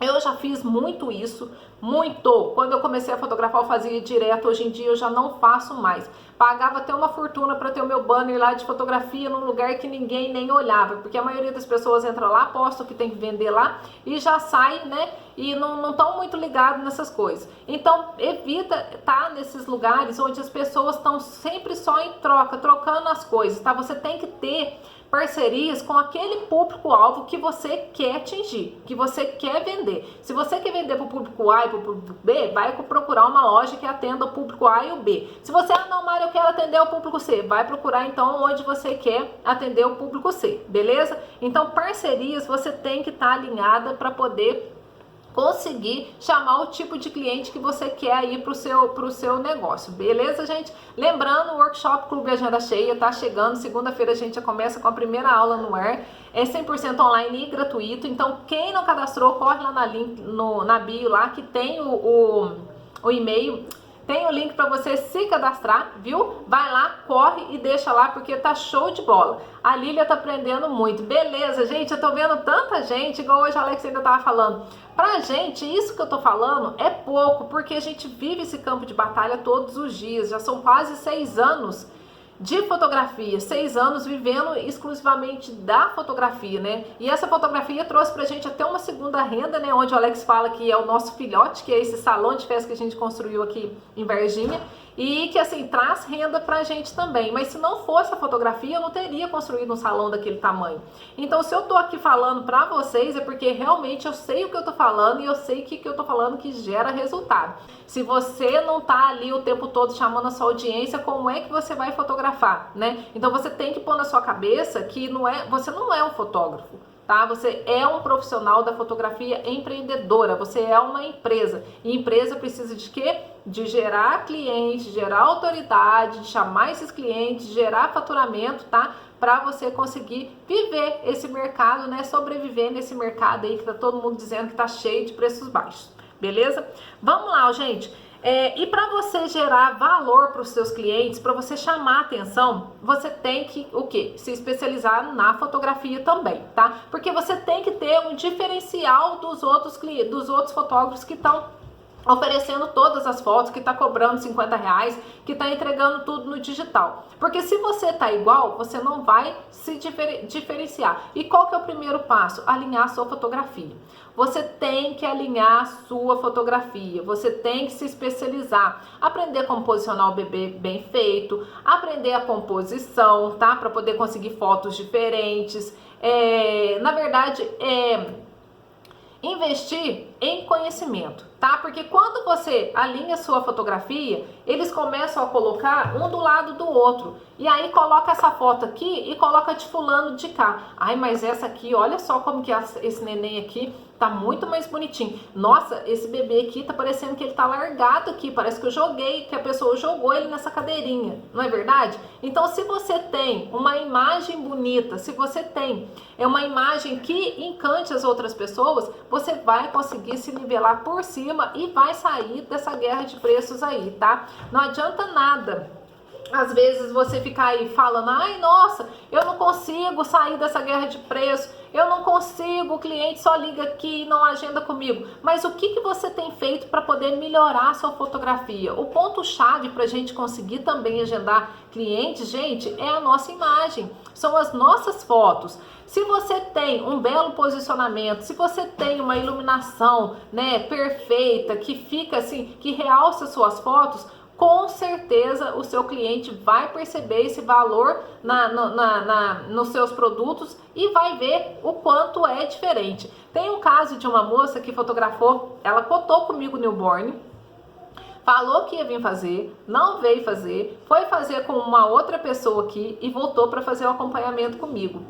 Eu já fiz muito isso, muito. Quando eu comecei a fotografar, eu fazia direto. Hoje em dia eu já não faço mais. Pagava até uma fortuna para ter o meu banner lá de fotografia num lugar que ninguém nem olhava, porque a maioria das pessoas entra lá, posta o que tem que vender lá e já sai, né? E não estão muito ligados nessas coisas. Então, evita estar nesses lugares onde as pessoas estão sempre só em troca, trocando as coisas, tá? Você tem que ter parcerias com aquele público-alvo que você quer atingir, que você quer vender. Se você quer vender para o público A e para o público B, vai procurar uma loja que atenda o público A e o B. Se você, não, Mário, eu quero atender o público C, vai procurar então onde você quer atender o público C, beleza? Então, parcerias você tem que estar alinhada para poder conseguir chamar o tipo de cliente que você quer aí pro seu negócio, beleza, gente? Lembrando, o Workshop Clube Agenda Cheia tá chegando, segunda-feira a gente já começa com a primeira aula no ar, é 100% online e gratuito, então quem não cadastrou, corre lá na bio lá, que tem o e-mail, tem o link para você se cadastrar, viu? Vai lá, corre e deixa lá, porque tá show de bola. A Lília tá aprendendo muito. Beleza, gente, eu tô vendo tanta gente, igual hoje a Alex ainda tava falando. Pra gente, isso que eu tô falando é pouco, porque a gente vive esse campo de batalha todos os dias. Já são quase 6 anos de fotografia, 6 anos vivendo exclusivamente da fotografia, né? E essa fotografia trouxe pra gente até uma segunda renda, né? Onde o Alex fala que é o nosso filhote, que é esse salão de festa que a gente construiu aqui em Varginha. E que, assim, traz renda pra gente também. Mas se não fosse a fotografia, eu não teria construído um salão daquele tamanho. Então, se eu tô aqui falando pra vocês, é porque realmente eu sei o que eu tô falando e eu sei que eu tô falando que gera resultado. Se você não tá ali o tempo todo chamando a sua audiência, como é que você vai fotografar, né? Então, você tem que pôr na sua cabeça que você não é um fotógrafo. Tá? Você é um profissional da fotografia empreendedora, você é uma empresa. E empresa precisa de quê? De gerar clientes, de gerar autoridade, de chamar esses clientes, de gerar faturamento, tá? Para você conseguir viver esse mercado, né? Sobreviver nesse mercado aí que tá todo mundo dizendo que tá cheio de preços baixos. Beleza? Vamos lá, gente. E para você gerar valor para os seus clientes, para você chamar atenção, você tem que o quê? Se especializar na fotografia também, tá? Porque você tem que ter um diferencial dos outros fotógrafos que estão oferecendo todas as fotos, que tá cobrando R$50, que tá entregando tudo no digital. Porque se você tá igual, você não vai se diferenciar. E qual que é o primeiro passo? Alinhar a sua fotografia. Você tem que alinhar a sua fotografia, você tem que se especializar, aprender como posicionar o bebê bem feito, aprender a composição, tá? Para poder conseguir fotos diferentes. Na verdade, investir em conhecimento. tá? Porque quando você alinha sua fotografia, eles começam a colocar um do lado do outro. E aí coloca essa foto aqui e coloca de fulano de cá. Ai, mas essa aqui, olha só como que esse neném aqui tá muito mais bonitinho. Nossa, esse bebê aqui tá parecendo que ele tá largado aqui. Parece que eu joguei, que a pessoa jogou ele nessa cadeirinha. Não é verdade? Então, se você tem uma imagem bonita, se você tem uma imagem que encante as outras pessoas, você vai conseguir se nivelar por cima e vai sair dessa guerra de preços aí, tá? Não adianta nada às vezes você ficar aí falando, ai, nossa, eu não consigo sair dessa guerra de preço, eu não consigo, o cliente só liga aqui e não agenda comigo. Mas o que você tem feito para poder melhorar a sua fotografia? O ponto-chave para a gente conseguir também agendar clientes, gente, é a nossa imagem, são as nossas fotos. Se você tem um belo posicionamento, se você tem uma iluminação, né, perfeita, que fica assim, que realça suas fotos, com certeza o seu cliente vai perceber esse valor nos seus produtos e vai ver o quanto é diferente. Tem um caso de uma moça que fotografou, ela cotou comigo o newborn, falou que ia vir fazer, não veio fazer, foi fazer com uma outra pessoa aqui e voltou para fazer o acompanhamento comigo.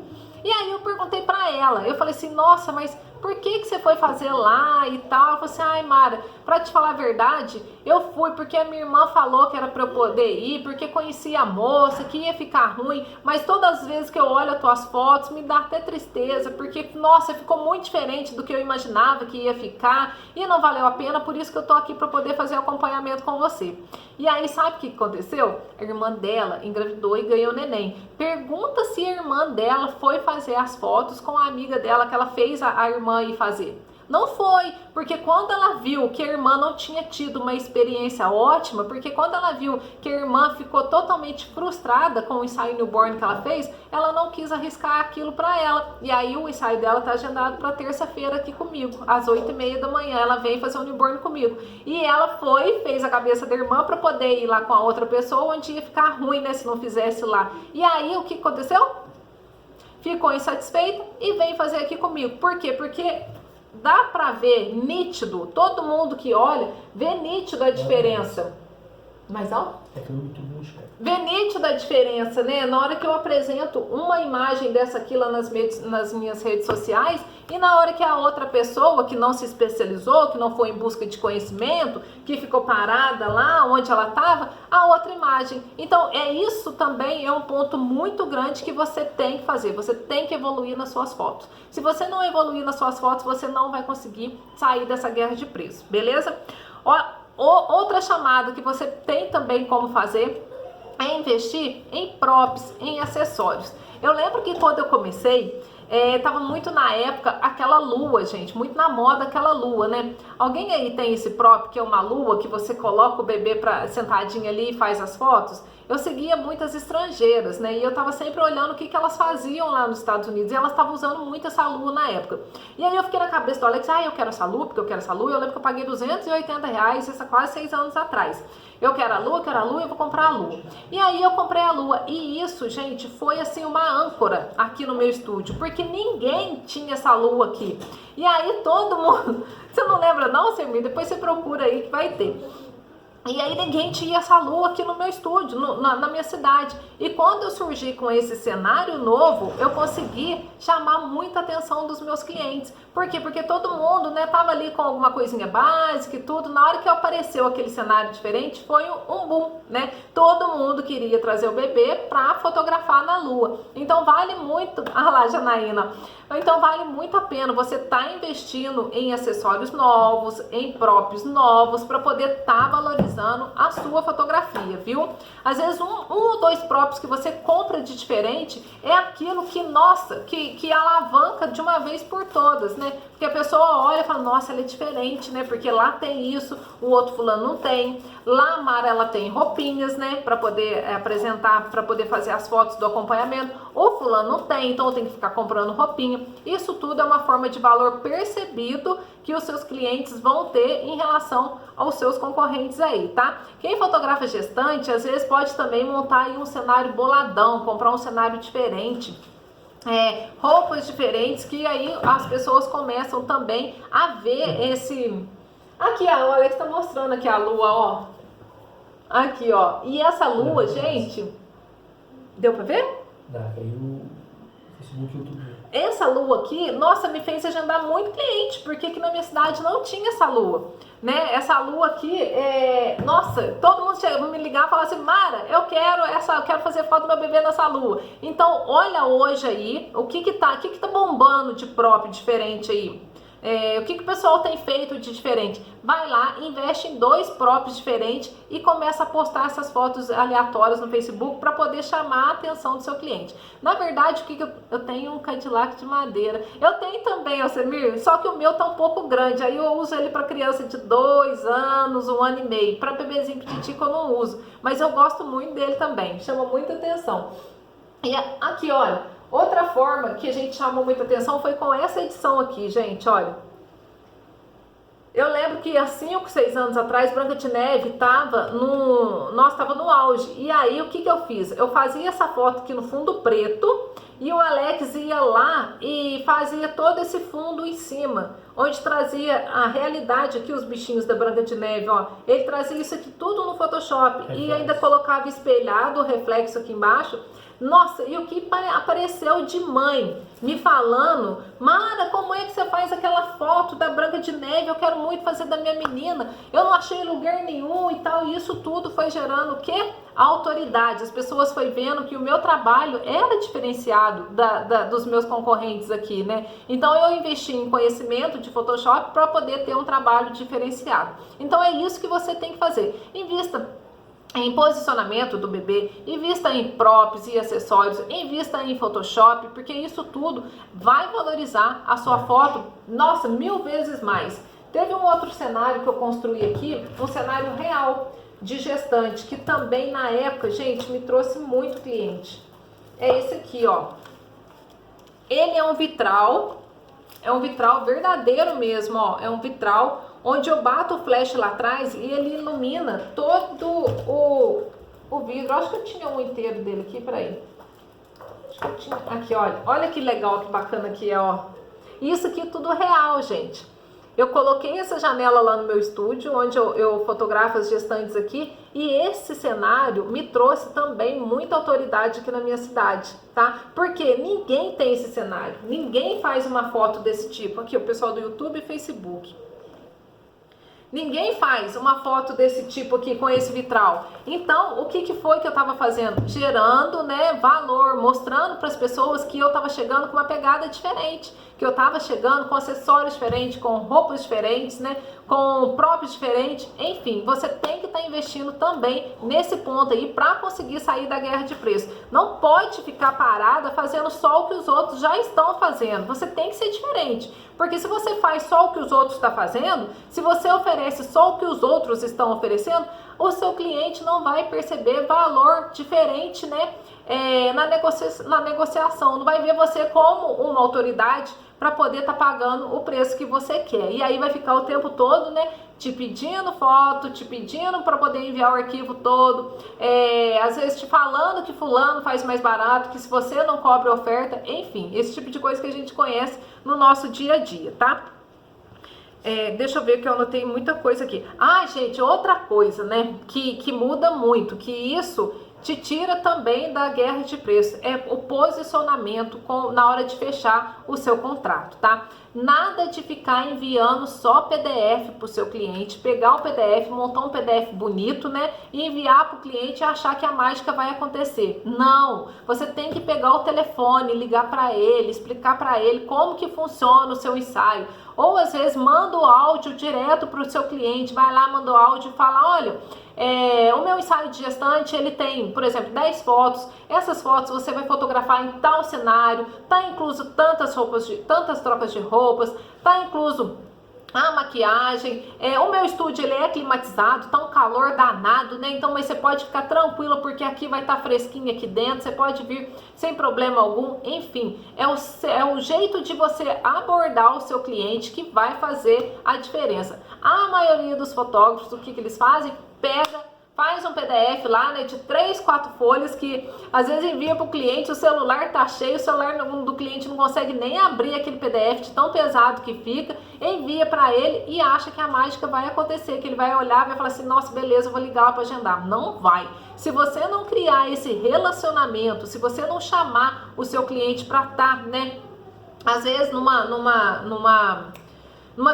E aí eu perguntei para ela, eu falei assim, nossa, mas por que você foi fazer lá e tal? Ela falou assim, ai Mara, pra te falar a verdade, eu fui porque a minha irmã falou que era pra eu poder ir, porque conhecia a moça, que ia ficar ruim, mas todas as vezes que eu olho as tuas fotos, me dá até tristeza, porque, nossa, ficou muito diferente do que eu imaginava que ia ficar, e não valeu a pena, por isso que eu tô aqui pra poder fazer o acompanhamento com você. E aí, sabe o que aconteceu? A irmã dela engravidou e ganhou neném. Pergunta se a irmã dela foi fazer as fotos com a amiga dela, que ela fez a irmã ir fazer. Não foi, porque quando ela viu que a irmã não tinha tido uma experiência ótima, porque quando ela viu que a irmã ficou totalmente frustrada com o ensaio newborn que ela fez, ela não quis arriscar aquilo para ela. E aí o ensaio dela tá agendado para terça-feira aqui comigo, às 8h30 da manhã. Ela vem fazer o newborn comigo. E ela foi, fez a cabeça da irmã para poder ir lá com a outra pessoa, onde ia ficar ruim, né, se não fizesse lá. E aí o que aconteceu? Ficou insatisfeita e veio fazer aqui comigo. Por quê? Porque dá pra ver nítido, todo mundo que olha, vê nítido a diferença. Mais alto? É que eu muito bucho, Vê nítido a diferença, né? Na hora que eu apresento uma imagem dessa aqui lá nas minhas redes sociais e na hora que a outra pessoa que não se especializou, que não foi em busca de conhecimento, que ficou parada lá onde ela estava, a outra imagem. Então, isso também é um ponto muito grande que você tem que fazer. Você tem que evoluir nas suas fotos. Se você não evoluir nas suas fotos, você não vai conseguir sair dessa guerra de preço, beleza? Outra chamada que você tem também como fazer é investir em props, em acessórios. Eu lembro que quando eu comecei, tava muito na época aquela lua, gente, muito na moda aquela lua, né? Alguém aí tem esse prop que é uma lua que você coloca o bebê sentadinho ali e faz as fotos? Eu seguia muitas estrangeiras, né? E eu tava sempre olhando o que elas faziam lá nos Estados Unidos. E elas estavam usando muito essa lua na época. E aí eu fiquei na cabeça do Alex, eu quero essa lua, porque eu quero essa lua. Eu lembro que eu paguei R$280, isso há quase 6 anos atrás. Eu quero a lua, eu vou comprar a lua. E aí eu comprei a lua. E isso, gente, foi assim uma âncora aqui no meu estúdio. Porque ninguém tinha essa lua aqui. E aí todo mundo... Você não lembra não, Semir? Depois você procura aí que vai ter. E aí ninguém tinha essa lua aqui no meu estúdio, na minha cidade. E quando eu surgi com esse cenário novo, eu consegui chamar muita atenção dos meus clientes. Por quê? Porque todo mundo, né, tava ali com alguma coisinha básica e tudo. Na hora que apareceu aquele cenário diferente, foi um boom, né? Todo mundo queria trazer o bebê para fotografar na lua. Então vale muito... Ah lá, Janaína. Então vale muito a pena você estar investindo em acessórios novos, em props novos, para poder estar valorizando a sua fotografia, viu? Às vezes um ou dois props que você compra de diferente é aquilo que, nossa, que alavanca de uma vez por todas, né? Porque a pessoa olha e fala, nossa, ela é diferente, né? Porque lá tem isso, o outro fulano não tem. Lá a Mara, ela tem roupinhas, né? Para poder apresentar, para poder fazer as fotos do acompanhamento. O fulano não tem, então tem que ficar comprando roupinha. Isso tudo é uma forma de valor percebido que os seus clientes vão ter em relação aos seus concorrentes aí, tá? Quem fotografa gestante, às vezes pode também montar aí um cenário boladão, comprar um cenário diferente. Roupas diferentes, que aí as pessoas começam também a ver Aqui, ó, o Alex tá mostrando aqui a lua, ó. Aqui, ó. E essa lua, gente... Deu pra ver? Dá, aí o Facebook e o YouTube. Essa lua aqui, nossa, me fez agendar muito cliente, porque aqui na minha cidade não tinha essa lua, né? Essa lua aqui, nossa, todo mundo chega, me ligar e falar assim, Mara, eu quero fazer foto do meu bebê nessa lua. Então, olha hoje aí, o que tá bombando de próprio diferente aí. O que o pessoal tem feito de diferente? Vai lá, investe em 2 próprios diferentes e começa a postar essas fotos aleatórias no Facebook para poder chamar a atenção do seu cliente. Na verdade, eu tenho um Cadillac de madeira. Eu tenho também, Alcemir, só que o meu tá um pouco grande. Aí eu uso ele para criança de 2 anos, 1 ano e meio. Para bebezinho petitico eu não uso, mas eu gosto muito dele também. Chama muita atenção. E aqui, olha. Outra forma que a gente chamou muita atenção foi com essa edição aqui, gente, olha. Eu lembro que há 5, 6 anos atrás, Branca de Neve tava no auge. E aí, o que eu fiz? Eu fazia essa foto aqui no fundo preto e o Alex ia lá e fazia todo esse fundo em cima, onde trazia a realidade aqui, os bichinhos da Branca de Neve, ó. Ele trazia isso aqui tudo no Photoshop e ainda colocava espelhado o reflexo aqui embaixo. Nossa, e o que apareceu de mãe me falando, Mara, como é que você faz aquela foto da Branca de Neve? Eu quero muito fazer da minha menina, eu não achei lugar nenhum e tal. E isso tudo foi gerando o quê? Autoridade. As pessoas foi vendo que o meu trabalho era diferenciado dos meus concorrentes aqui, né? Então eu investi em conhecimento de Photoshop para poder ter um trabalho diferenciado. Então é isso que você tem que fazer. Invista em posicionamento do bebê, invista em props e acessórios, invista em Photoshop, porque isso tudo vai valorizar a sua foto, nossa, 1000 vezes mais. Teve um outro cenário que eu construí aqui, um cenário real de gestante, que também na época, gente, me trouxe muito cliente. É esse aqui, ó. Ele é um vitral verdadeiro mesmo, ó. É um vitral onde eu bato o flash lá atrás e ele ilumina todo o vidro. Acho que eu tinha um inteiro dele aqui, peraí. Acho que eu tinha. Aqui, olha. Olha que legal, que bacana que é, ó. Isso aqui é tudo real, gente. Eu coloquei essa janela lá no meu estúdio, onde eu fotografo as gestantes aqui, e esse cenário me trouxe também muita autoridade aqui na minha cidade, tá? Porque ninguém tem esse cenário, ninguém faz uma foto desse tipo. Aqui, o pessoal do YouTube e Facebook. Ninguém faz uma foto desse tipo aqui com esse vitral. Então, o que foi que eu estava fazendo? Gerando, né, valor, mostrando para as pessoas que eu estava chegando com uma pegada diferente, que eu estava chegando com acessórios diferentes, com roupas diferentes, né, com próprios diferentes. Enfim, você tem que estar investindo também nesse ponto aí para conseguir sair da guerra de preço. Não pode ficar parada fazendo só o que os outros já estão fazendo. Você tem que ser diferente. Porque se você faz só o que os outros estão fazendo, se você oferece só o que os outros estão oferecendo, o seu cliente não vai perceber valor diferente, né, na negociação. Não vai ver você como uma autoridade para poder estar pagando o preço que você quer. E aí vai ficar o tempo todo, né, te pedindo foto, te pedindo para poder enviar o arquivo todo, às vezes te falando que fulano faz mais barato, que se você não cobre oferta, enfim, esse tipo de coisa que a gente conhece no nosso dia a dia, tá? Deixa eu ver que eu anotei muita coisa aqui. Ah, gente, outra coisa, né, que muda muito, que isso te tira também da guerra de preço, é o posicionamento na hora de fechar o seu contrato, tá? Nada de ficar enviando só PDF para o seu cliente, pegar o PDF, montar um PDF bonito, né, e enviar para o cliente e achar que a mágica vai acontecer. Não, você tem que pegar o telefone, ligar para ele, explicar para ele como que funciona o seu ensaio. Ou às vezes manda o áudio direto para o seu cliente, vai lá, manda o áudio e fala, olha, o meu ensaio de gestante, ele tem, por exemplo, 10 fotos, essas fotos você vai fotografar em tal cenário, tá incluso tantas trocas de roupas, tá incluso a maquiagem, o meu estúdio ele é climatizado, tá um calor danado, né? Então, mas você pode ficar tranquila porque aqui vai estar fresquinho aqui dentro, você pode vir sem problema algum. Enfim, é o jeito de você abordar o seu cliente que vai fazer a diferença. A maioria dos fotógrafos, o que eles fazem? faz um PDF lá, né, de 3, 4 folhas que às vezes envia para o cliente, o celular tá cheio, o celular do cliente não consegue nem abrir aquele PDF de tão pesado que fica, envia para ele e acha que a mágica vai acontecer, que ele vai olhar e vai falar assim, nossa, beleza, eu vou ligar lá para agendar. Não vai. Se você não criar esse relacionamento, se você não chamar o seu cliente para estar, né, às vezes numa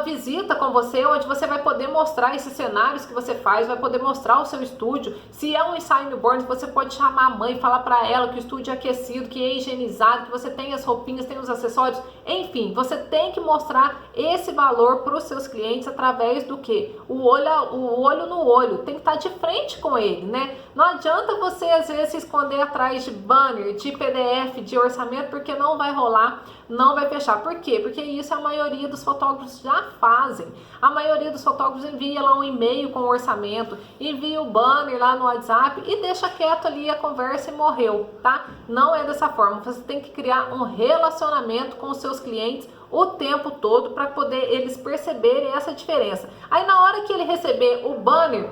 visita com você, onde você vai poder mostrar esses cenários que você faz, vai poder mostrar o seu estúdio. Se é um ensaio newborn, você pode chamar a mãe, falar para ela que o estúdio é aquecido, que é higienizado, que você tem as roupinhas, tem os acessórios, enfim, você tem que mostrar esse valor para os seus clientes através do que? O olho no olho, tem que estar de frente com ele, né? Não adianta você às vezes se esconder atrás de banner, de PDF, de orçamento, porque não vai rolar, não vai fechar. Por quê? Porque isso a maioria dos fotógrafos já fazem. A maioria dos fotógrafos envia lá um e-mail com o orçamento, envia o banner lá no WhatsApp e deixa quieto ali a conversa e morreu, tá? Não é dessa forma. Você tem que criar um relacionamento com os seus clientes o tempo todo para poder eles perceberem essa diferença. Aí na hora que ele receber o banner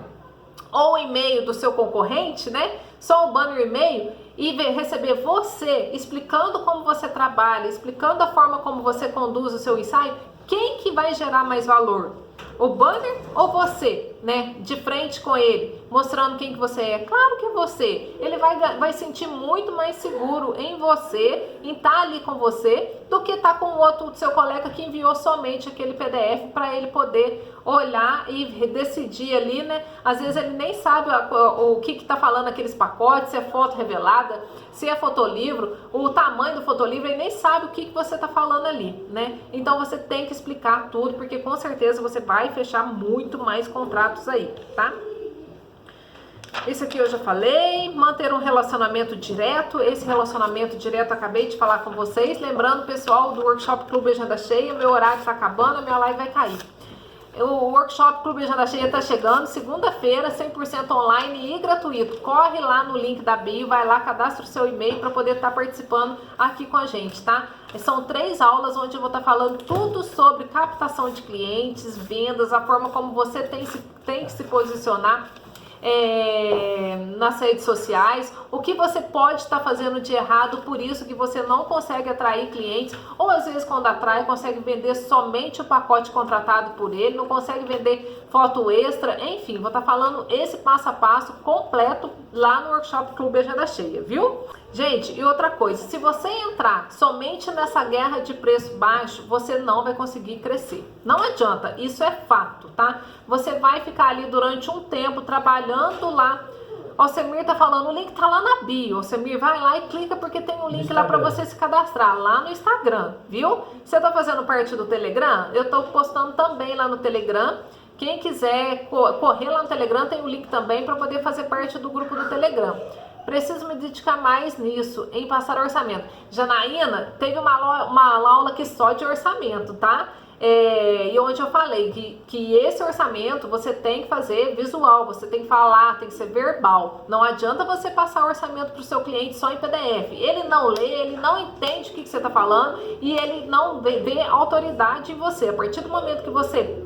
ou o e-mail do seu concorrente, né? Só o banner e e-mail e receber você explicando como você trabalha, explicando a forma como você conduz o seu ensaio, quem que vai gerar mais valor? O banner ou você, né? De frente com ele, mostrando quem que você é. Claro que é você. Ele vai sentir muito mais seguro em você, em estar ali com você, do que estar com o outro seu colega que enviou somente aquele PDF para ele poder olhar e decidir ali, né? Às vezes ele nem sabe o que está falando aqueles pacotes, se é foto revelada, se é fotolivro, o tamanho do fotolivro, ele nem sabe o que você está falando ali, né? Então você tem que explicar tudo, porque com certeza você vai fechar muito mais contratos aí, tá? Isso aqui eu já falei, manter um relacionamento direto, esse relacionamento direto eu acabei de falar com vocês, lembrando pessoal do Workshop Clube Agenda Cheia, meu horário está acabando, a minha live vai cair. O Workshop Clube Agenda Cheia está chegando, segunda-feira, 100% online e gratuito. Corre lá no link da bio, vai lá, cadastra o seu e-mail para poder estar participando aqui com a gente, tá? São 3 aulas onde eu vou estar falando tudo sobre captação de clientes, vendas, a forma como você tem que se posicionar nas redes sociais, o que você pode estar fazendo de errado, por isso que você não consegue atrair clientes, ou às vezes quando atrai, consegue vender somente o pacote contratado por ele, não consegue vender foto extra, enfim, vou estar falando esse passo a passo completo lá no Workshop Clube Agenda Cheia, viu? Gente, e outra coisa, se você entrar somente nessa guerra de preço baixo, você não vai conseguir crescer. Não adianta, isso é fato, tá? Você vai ficar ali durante um tempo trabalhando lá. O Semir tá falando, o link tá lá na bio. O Semir, vai lá e clica porque tem um link lá para você se cadastrar, lá no Instagram, viu? Você tá fazendo parte do Telegram? Eu tô postando também lá no Telegram. Quem quiser correr lá no Telegram, tem o link também para poder fazer parte do grupo do Telegram. Preciso me dedicar mais nisso, em passar orçamento. Janaína, teve uma aula aqui só de orçamento, tá? E onde eu falei que esse orçamento você tem que fazer visual, você tem que falar, tem que ser verbal. Não adianta você passar orçamento para o seu cliente só em PDF. Ele não lê, ele não entende o que você está falando e ele não vê autoridade em você. A partir do momento que você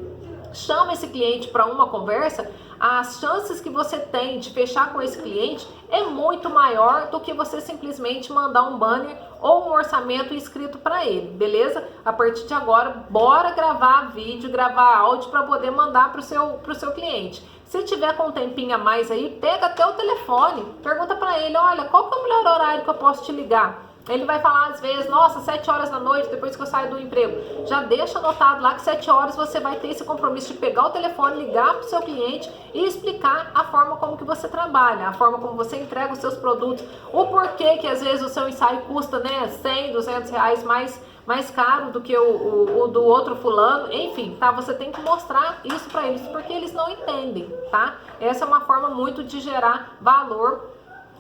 chama esse cliente para uma conversa, as chances que você tem de fechar com esse cliente é muito maior do que você simplesmente mandar um banner ou um orçamento escrito para ele, beleza? A partir de agora, bora gravar vídeo, gravar áudio para poder mandar pro seu cliente. Se tiver com um tempinho a mais aí, pega até o telefone, pergunta para ele, olha, qual que é o melhor horário que eu posso te ligar? Ele vai falar às vezes, nossa, 7 horas da noite, depois que eu saio do emprego. Já deixa anotado lá que 7 horas você vai ter esse compromisso de pegar o telefone, ligar para o seu cliente e explicar a forma como que você trabalha, a forma como você entrega os seus produtos, o porquê que às vezes o seu ensaio custa, né, 100, 200 reais mais caro do que o do outro fulano, enfim, tá? Você tem que mostrar isso para eles, porque eles não entendem, tá? Essa é uma forma muito de gerar valor,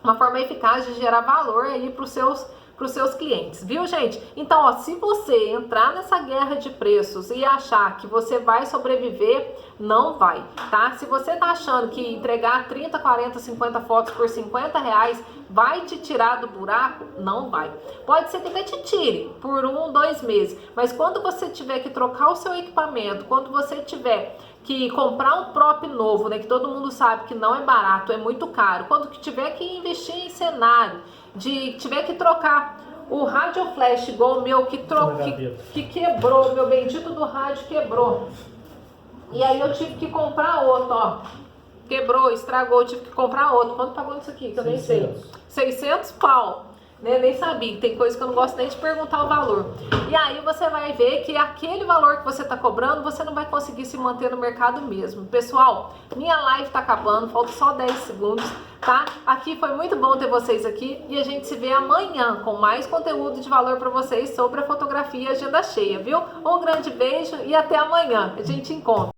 uma forma eficaz de gerar valor aí para os seus clientes, viu, gente? Então, ó, se você entrar nessa guerra de preços e achar que você vai sobreviver, não vai, tá? Se você tá achando que entregar 30, 40, 50 fotos por 50 reais vai te tirar do buraco, não vai. Pode ser que até te tire por 1, 2 meses, mas quando você tiver que trocar o seu equipamento, quando você tiver que comprar um prop novo, né, que todo mundo sabe que não é barato, é muito caro. Quando que tiver que investir em cenário, tiver que trocar o rádio flash igual o meu que quebrou, meu bendito do rádio quebrou. E aí eu tive que comprar outro, ó. Quebrou, estragou, eu tive que comprar outro. Quanto pagou isso aqui? Que eu nem sei. 600 pau. Né? Nem sabia. Tem coisa que eu não gosto nem de perguntar o valor. E aí você vai ver que aquele valor que você está cobrando, você não vai conseguir se manter no mercado mesmo. Pessoal, minha live está acabando, falta só 10 segundos, tá? Aqui foi muito bom ter vocês aqui e a gente se vê amanhã com mais conteúdo de valor para vocês sobre a fotografia agenda cheia, viu? Um grande beijo e até amanhã. A gente encontra.